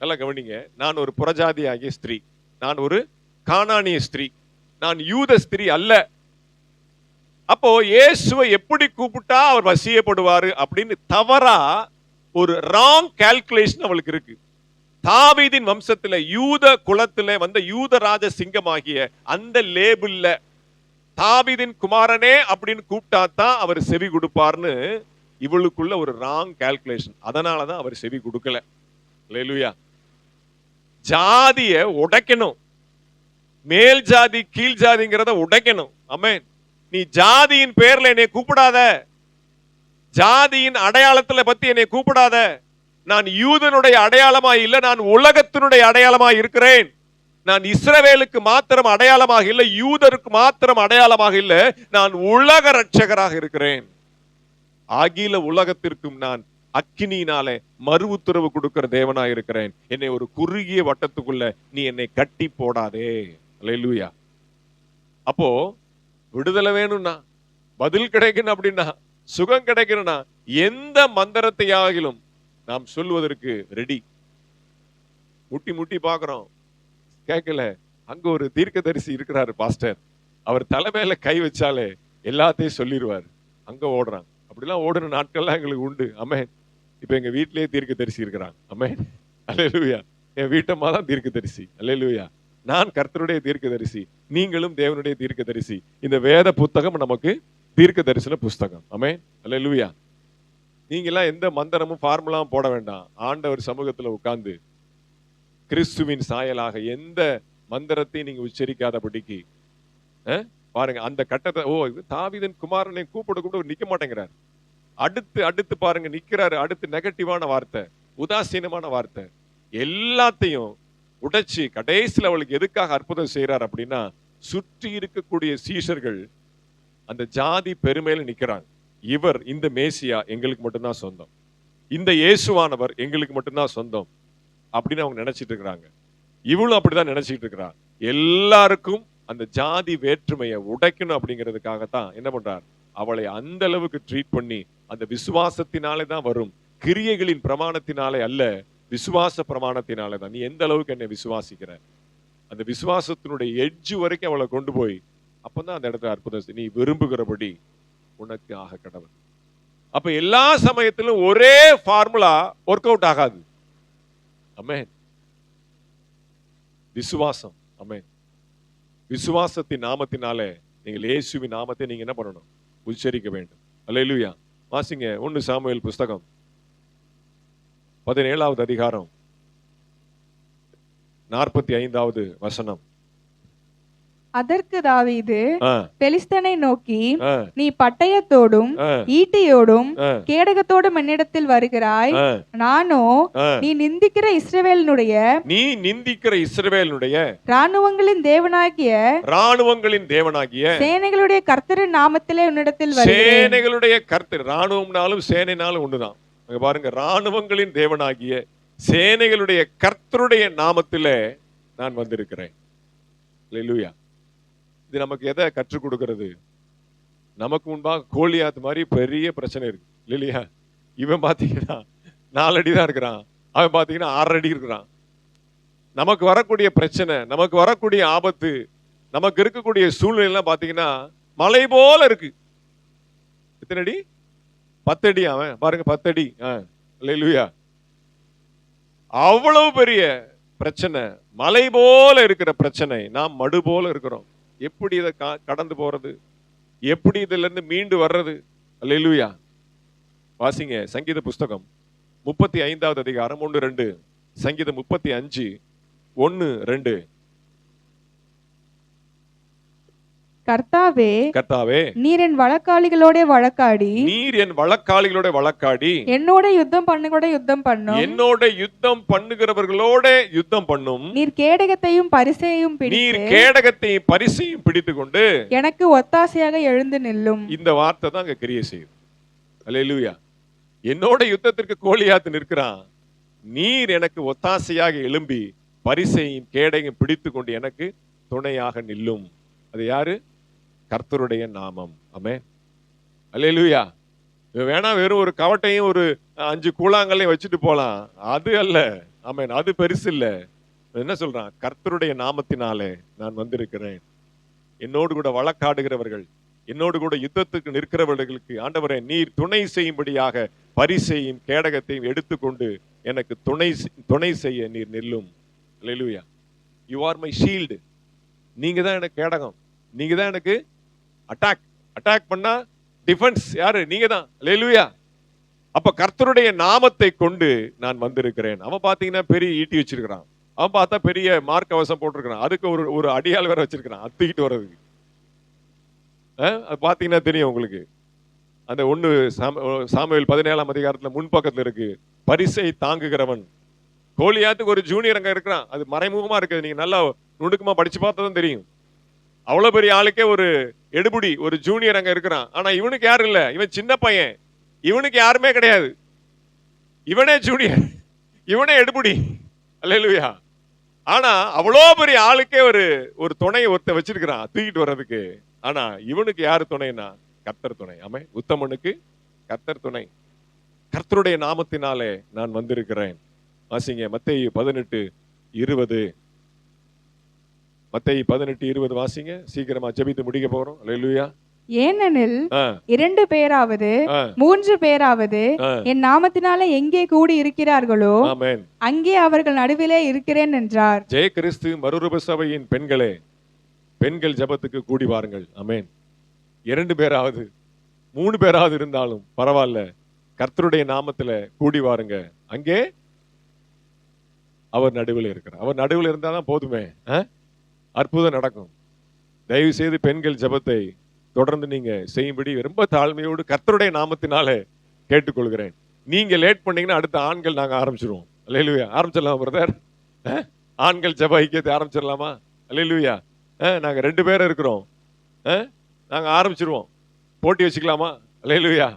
நல்லா கவனிங்க. நான் ஒரு புறஜாதி ஆகிய ஸ்திரீ, நான் ஒரு கானானிய ஸ்திரீ, நான் யூத ஸ்திரீ அல்ல. அப்போ இயேசுவை எப்படி கூப்பிட்டா அவர் வசியப்படுவாரு அப்படின்னு தவறா ஒரு ராங் கால்குலேஷன் அவளுக்கு இருக்கு. தாவீதின் வம்சத்துல யூத குலத்துல வந்த யூத ராஜ சிங்கமாகிய அந்த லேபிள்ல தாவீதின் குமாரனே அப்படின்னு கூப்பிட்டா தான் அவர் செவி கொடுப்பார்னு இவளுக்குள்ள ஒரு ராங் கால்குலேஷன். அதனாலதான் அவர் செவி கொடுக்கல. அல்லேலூயா. ஜாதிய உடைக்கணும். மேல் ஜாதி கீழ் ஜாதிங்கிறத உடைக்கணும். ஆமென். நீ ஜாதியின் பேர்ல என்னை கூப்பிடாத, ஜாதியின் அடையாளத்துல பத்தி என்னை கூப்பிடாத. நான் யூதனுடைய அடையாளமாய் இல்ல, நான் உலகத்தினுடைய அடையாளமாய் இருக்கிறேன். நான் இஸ்ரவேலுக்கு மாத்திரம் அடையாளமாக இல்லை, யூதருக்கு மாத்திரம் அடையாளமாக இல்லை, நான் உலக ரட்சகராக இருக்கிறேன். அகில உலகத்திற்கும் நான் அக்கினியினாலே மறு உத்தரவு கொடுக்கிற தேவனாய் இருக்கிறேன். என்னை ஒரு குறுகிய வட்டத்துக்குள்ள நீ என்னை கட்டி போடாதே. அல்லேலூயா. அப்போ விடுதலை வேணும்னா, பதில் கிடைக்கணும் அப்படின்னா, சுகம் கிடைக்கணும்னா, எந்த மந்திரத்தையாகிலும் நாம் சொல்வதற்கு ரெடி. முட்டி முட்டி பார்க்கிறோம், கேட்கல. அங்க ஒரு தீர்க்கதரிசி இருக்கிறாரு பாஸ்டர், அவர் தலைமையில கை வச்சாலே எல்லாத்தையும் சொல்லிடுவார். அங்க ஓடுறாங்க. அப்படிலாம் ஓடுற நாட்கள்லாம் எங்களுக்கு உண்டு. ஆமென். இப்ப எங்க வீட்டிலேயே தீர்க்கதரிசி இருக்கிறாங்க. ஆமென். அல்லேலூயா. என் வீட்டம்மா தான் தீர்க்கதரிசி. அல்லேலூயா. நான் கர்த்தருடைய தீர்க்கதரிசி, நீங்களும் தேவனுடைய தீர்க்கதரிசி. இந்த வேத புத்தகம் நமக்கு தீர்க்க தரிசன புஸ்தகம். ஆமென். அல்லேலூயா. நீங்க எல்லாம் எந்த மந்திரமும் ஃபார்முலாவும் போட வேண்டாம். ஆண்டவர் சமூகத்துல உட்கார்ந்து கிறிஸ்துவின் சாயலாக எந்த மந்திரத்தையும் நீங்க உச்சரிக்காதபடிக்கு பாருங்க. அந்த கட்டத்தை, ஓ இது தாவீதின் குமாரனை கூப்பிட நிக்க மாட்டேங்கிறார். அடுத்து பாருங்க நிக்கிறாரு. அடுத்து நெகட்டிவான வார்த்தை, உதாசீனமான வார்த்தை, எல்லாத்தையும் உடைச்சு கடைசியில் அவளுக்கு எதுக்காக அற்புதம் செய்யறார் அப்படின்னா, சுற்றி இருக்கக்கூடிய சீஷர்கள் அந்த ஜாதி பெருமையில நிக்கிறாங்க. இவர், இந்த மேசியா எங்களுக்கு மட்டும்தான் சொந்தம், இந்த இயேசுவானவர் எங்களுக்கு மட்டும்தான் சொந்தம் அப்படின்னு அவங்க நினைச்சிட்டு இருக்கிறாங்க. இவளும் அப்படிதான் நினைச்சிட்டு இருக்கிறார். எல்லாருக்கும் அந்த ஜாதி வேற்றுமையை உடைக்கணும் அப்படிங்கிறதுக்காகத்தான் என்ன பண்றார், அவளை அந்த அளவுக்கு ட்ரீட் பண்ணி, அந்த விசுவாசத்தினாலே தான் வரும், கிரியைகளின் பிரமாணத்தினாலே அல்ல, விசுவாச பிரமாணத்தினாலே தான். நீ எந்த அளவுக்கு என்னை விசுவாசிக்கிற, அந்த விசுவாசத்தினுடைய எட்ஜ் வரைக்கும் அவளை கொண்டு போய், அப்பதான் அந்த இடத்துல அற்புதம். நீ விரும்புகிறபடி உனக்கு ஆக கடவுள். அப்ப எல்லா சமயத்திலும் ஒரே ஃபார்முலா ஒர்க் அவுட் ஆகாது. ஆமென். விசுவாசம். ஆமென். விசுவாசத்தின் நாமத்தினாலே நீங்கள் இயேசுவின் நாமத்தை நீங்க என்ன பண்ணணும், உச்சரிக்க வேண்டும். அல்லேலூயா. வாசிங்க 1 சாமுவேல் புஸ்தகம் 17வது அதிகாரம் 45வது வசனம். அதற்கு தாவீது பெலிஸ்தனை நோக்கி, நீ பட்டயத்தோடும் ஈட்டியோடும் கேடகத்தோடும் என்னிடத்தில் வருகிறாய், நானோ நீ நிந்திக்கிற இஸ்ரவேலினுடைய ராணுவங்களின் தேவனாகிய சேனைகளுடைய கர்த்தரின் நாமத்திலே உன்னிடத்தில் வருகிறேன். சேனைகளுடைய கர்த்தர், ராணுவம்னாலும் சேனைனாலும் ஒண்ணுதான். அங்க பாருங்க, ராணுவங்களின் தேவனாகிய சேனைகளுடைய கர்த்தருடைய நாமத்திலே நான் வந்திருக்கிறேன். அல்லேலூயா. இது நமக்கு எதை கற்றுக் கொடுக்கிறது? நமக்கு முன்பாக கோலியாத் மாதிரி பெரிய பிரச்சனை இருக்கு இல்லையா? இவன் பாத்தீங்கன்னா 4 அடி தான் இருக்கிறான், அவன் பாத்தீங்கன்னா 6 அடி இருக்கிறான். நமக்கு வரக்கூடிய பிரச்சனை, நமக்கு வரக்கூடிய ஆபத்து, நமக்கு இருக்கக்கூடிய சூழ்நிலை எல்லாம் பாத்தீங்கன்னா மலை போல இருக்கு. எத்தனை அடி? 10 அடி. அவன் பாருங்க 10 அடி. அல்லேலூயா. அவ்வளவு பெரிய பிரச்சனை, மலை போல இருக்கிற பிரச்சனை. நாம் மடு போல இருக்கிறோம். எப்படி இதை கடந்து போறது, எப்படி இதுல இருந்து மீண்டு வர்றது? அல்லேலூயா. வாசிங்க சங்கீத புஸ்தகம் 35வது அதிகாரம் 1-2. சங்கீதம் 35 1-2. கர்த்தாவே, நீர் என் வழக்காளிகளோட வழக்காடி என்னோட யுத்தம் பண்ணுகிறவர்களோட யுத்தம் பண்ணும். நீர் கேடகத்தையும் பரிசையும் பிடித்துக் கொண்டு எனக்கு ஒத்தாசையாக எழுந்து நில்லும். இந்த வார்த்தை தான் அங்க கிரியை செய்யுது. அல்லேலூயா. என்னோட யுத்தத்திற்கு கோலியாத் நிற்கிறான். நீர் எனக்கு ஒத்தாசையாக எழும்பி பரிசையும் கேடகையும் பிடித்துக் கொண்டு எனக்கு துணையாக நில்லும். அது யாரு? கர்த்தருடைய நாமம். ஆமென். அல்லேலூயா. வேணா வெறும் ஒரு கவட்டையும் ஒரு 5 கூழாங்கல்லையும் வச்சுட்டு போலாம், அது அல்ல. ஆமென். அது பெருசு இல்ல. என்ன சொல்றான்? கர்த்தருடைய நாமத்தினாலே நான் வந்திருக்கிறேன். என்னோடு கூட வழக்காடுகிறவர்கள், என்னோடு கூட யுத்தத்துக்கு நிற்கிறவர்களுக்கு ஆண்டவரே நீர் துணை செய்யும்படியாக பரிசையும் கேடகத்தையும் எடுத்துக்கொண்டு எனக்கு துணை செய்ய நீர் நில்லும். அல்லேலூயா. You are my shield. நீங்க தான் எனக்கு கேடகம், நீங்க தான் எனக்கு அட்டாக் பண்ணா டிஃபென்ஸ். யாரு? நீங்க தான். அல்லேலூயா. அப்ப கர்த்தருடைய நாமத்தை கொண்டு நான் வந்திருக்கிறேன். அவன் பாத்தீங்கன்னா பெரிய ஈட்டி வச்சிருக்கிறான். அவன் பார்த்தா பெரிய மார்க் கவசம் போட்டிருக்கிறான், அதுக்கு ஒரு ஒரு அடியாள் வேற வச்சிருக்கிறான் அத்துக்கிட்டு வர்றதுக்கு. அது பாத்தீங்கன்னா தெரியும் உங்களுக்கு. அந்த 1 சாமுவேல் 17ஆம் அதிகாரத்துல முன்பக்கத்துல இருக்கு, பரிசை தாங்குகிறவன். கோலியாத்துக்கு ஒரு ஜூனியர் அங்க இருக்கிறான், அது மறைமுகமா இருக்குது, நீங்க நல்லா நுணுக்கமா படிச்சு பார்த்ததும் தெரியும். அவ்வளவு பெரிய ஆளுக்கே ஒரு எடுபுடி ஒரு ஜூனியர் அங்க இருக்கிறான். ஆனா இவனுக்கு யாரும் இல்ல, இவன் சின்ன பையன், இவனுக்கு யாருமே கிடையாது, இவனே ஜூனியர், இவனே எடுபுடி. அல்லேலூயா. ஆனா அவ்வளோ பெரிய ஆளுக்கே ஒரு துணையை ஒருத்த வச்சிருக்கிறான் தூக்கிட்டு வர்றதுக்கு. ஆனா இவனுக்கு யாரு துணைனா? கர்த்தர் துணை. ஆமென். உத்தமனுக்கு கர்த்தர் துணை. கர்த்தருடைய நாமத்தினாலே நான் வந்திருக்கிறேன். வாசிங்க மத்தேயு 18:20. மத்தேயு 18:20 வாசிங்க. சீக்கிரமா ஜெபித்து முடிக்க போறோம். அல்லேலூயா. ஏனெனில் 2 பேராவது 3 பேராவது என் நாமத்தினாலே எங்கே கூடி இருக்கிறார்களோ அங்கே அவர்கள் நடுவிலே இருக்கிறேன் என்றார். ஜெய கிறிஸ்து மறுரூப சபையின் பெண்களே, பெண்கள் ஜெபத்துக்கு கூடி வாருங்கள். ஆமென். 2 பேராவது 3 பேராவது இருந்தாலும் பரவாயில்ல, கர்த்தருடைய நாமத்துல கூடி வாருங்க, அங்கே அவர் நடுவில் இருக்கிறார். அவர் நடுவில் இருந்தாதான் போதுமே, அற்புதம் நடக்கும். தயவு செய்து பெண்கள் ஜெபத்தை தொடர்ந்து நீங்க செய்யும்படி ரொம்ப தாழ்மையோடு கர்த்தருடைய நாமத்தினாலே கேட்டுக்கொள்கிறேன். நீங்க லேட் பண்ணீங்கன்னா அடுத்த ஆண்கள் நாங்க ஆரம்பிச்சிருவோம். அல்லேலூயா. ஆரம்பிச்சிடலாமா பிரதர்? ஆண்கள் ஜெப ஐக்கியத்தை ஆரம்பிச்சிடலாமா? அல்லேலூயா. நாங்க 2 பேர் இருக்கிறோம், நாங்க ஆரம்பிச்சிருவோம். போட்டி வச்சுக்கலாமா? அல்லேலூயா.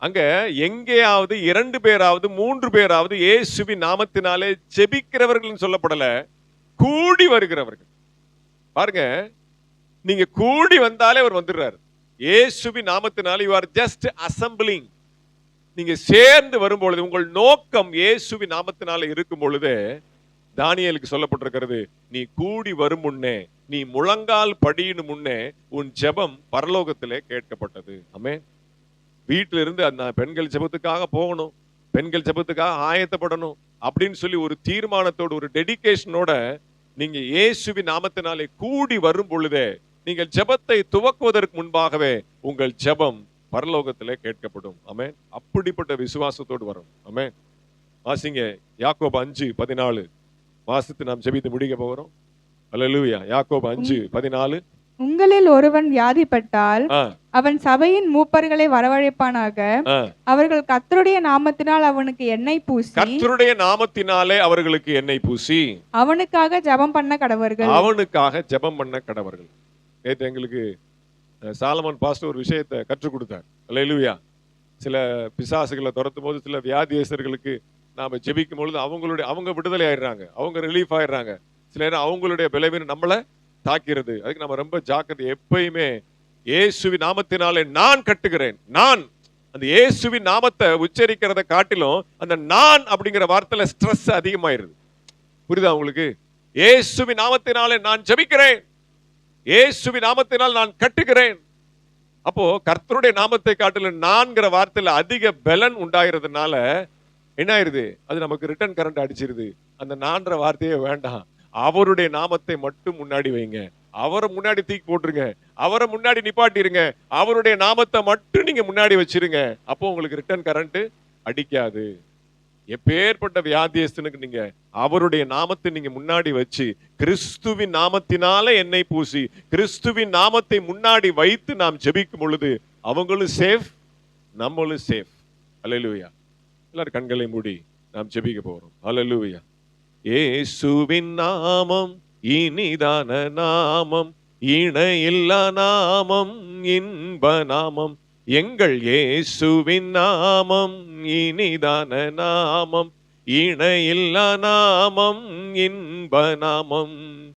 அங்க எங்கேயாவது 2 பேராவது 3 பேராவது இயேசுவின் நாமத்தினாலே ஜெபிக்கிறவர்கள் சொல்லப்படல, கூடி வருகிறவர்கள். பாருங்க, நீங்க கூடி வந்தாலே அவர் வந்துடுறாரு. இயேசுவின் நாமத்தினால you are just assembling. நீங்க சேர்ந்து வரும்பொழுது உங்கள் நோக்கம் இயேசுவின் நாமத்தினால இருக்கும் பொழுது, தானியேலுக்கு சொல்லப்பட்டிருக்கிறது, நீ கூடி வரும் முன்னே, நீ முழங்கால் படியின் முன்னே உன் ஜெபம் பரலோகத்திலே கேட்கப்பட்டது. ஆமென். வீட்டில இருந்து அந்த பெண்கள் ஜெபத்துக்காக போகணும், பெண்கள் ஜெபத்துக்காக ஆயத்தப்படணும் அப்படின்னு சொல்லி ஒரு தீர்மானத்தோடு ஒரு டெடிகேஷனோட நீங்க இயேசுவின் நாமத்தினாலே கூடி வரும் பொழுதே, நீங்கள் ஜெபத்தை துவக்குவதற்கு முன்பாகவே உங்கள் ஜெபம் பரலோகத்திலே கேட்கப்படும். ஆமென். அப்படிப்பட்ட விசுவாசத்தோடு வரும். ஆமென். வாசிங்க யாக்கோபு 5:14 வாசித்து நாம் ஜெபித்து முடிக்க போகிறோம். அல்லேலூயா. யாக்கோபு 5:14. உங்களில் ஒருவன் வியாதிப்பட்டால் அவன் சபையின் மூப்பர்களை வரவழைப்பானாக, அவர்கள் கர்த்தருடைய நாமத்தினால் அவனுக்கு எண்ணெய் பூசி, கர்த்தருடைய நாமத்தினாலே அவர்களுக்கு எண்ணெய் பூசி அவனுக்காக ஜெபம் பண்ண கடவர்கள். அவனுக்காக ஜெபம் பண்ண கடவர்கள். நேற்று எங்களுக்கு சாலமன் பாஸ்டர் ஒரு விஷயத்தை கற்றுக் கொடுத்தார். அல்லேலூயா. சில பிசாசுகளை துரத்தும் போது, சில வியாதியஸ்தர்களுக்கு நாம ஜெபிக்கும் பொழுது அவங்க விடுதலை ஆயிடுறாங்க, அவங்க ரிலீஃப் ஆயிடுறாங்க. சில நேரம் அவங்களுடைய பலவீனம் நம்மளை தாக்கிறது. அதுக்கு நம்ம ரொம்ப ஜாக்கிரதை. எப்பயுமே இயேசுவின் நாமத்தினாலே நான் கட்டுகிறேன். நான் அந்த இயேசுவின் நாமத்தை உச்சரிக்கிறத காட்டிலும் அந்த நான் அப்படிங்கிற வார்த்தையில ஸ்ட்ரெஸ் அதிகமாயிருது. புரியுதா உங்களுக்கு? இயேசுவின் நாமத்தினாலே நான் ஜெபிக்கிறேன், இயேசுவின் நாமத்தினால் நான் கட்டுகிறேன். அப்போ கர்த்தருடைய நாமத்தை காட்டிலும் நான்கிற வார்த்தையில அதிக பலன் உண்டாகிறதுனால என்ன ஆயிருது? அது நமக்கு ரிட்டர்ன் கரண்ட் அடிச்சிருது. அந்த நான்ற வார்த்தையே வேண்டாம், அவருடைய நாமத்தை மட்டும் முன்னாடி வைங்க. அவரை முன்னாடி தூக்கி போட்டுருங்க, அவரை முன்னாடி நிப்பாட்டிருங்க, அவருடைய நாமத்தை மட்டும் நீங்க முன்னாடி வச்சிருங்க. அப்போ உங்களுக்கு ரிட்டர்ன் கரண்ட் அடிக்காது. எப்பேற்பட்ட வியாதியஸ்தனுக்கு நீங்க அவருடைய நாமத்தை நீங்க முன்னாடி வச்சு, கிறிஸ்துவின் நாமத்தினால எண்ணெய் பூசி, கிறிஸ்துவின் நாமத்தை முன்னாடி வைத்து நாம் ஜெபிக்கும் பொழுது அவங்களும் சேஃப், நம்மளும் சேஃப். அல்லேலூயா. எல்லாரும் கண்களை மூடி நாம் ஜெபிக்க போறோம். அல்லேலூயா. இயேசுவின் நாமம் இனிதான நாமம், இணையில்லா நாமம், இன்ப நாமம். எங்கள் இயேசுவின் நாமம் இனிதான நாமம், இணையில்லா நாமம், இன்ப நாமம்.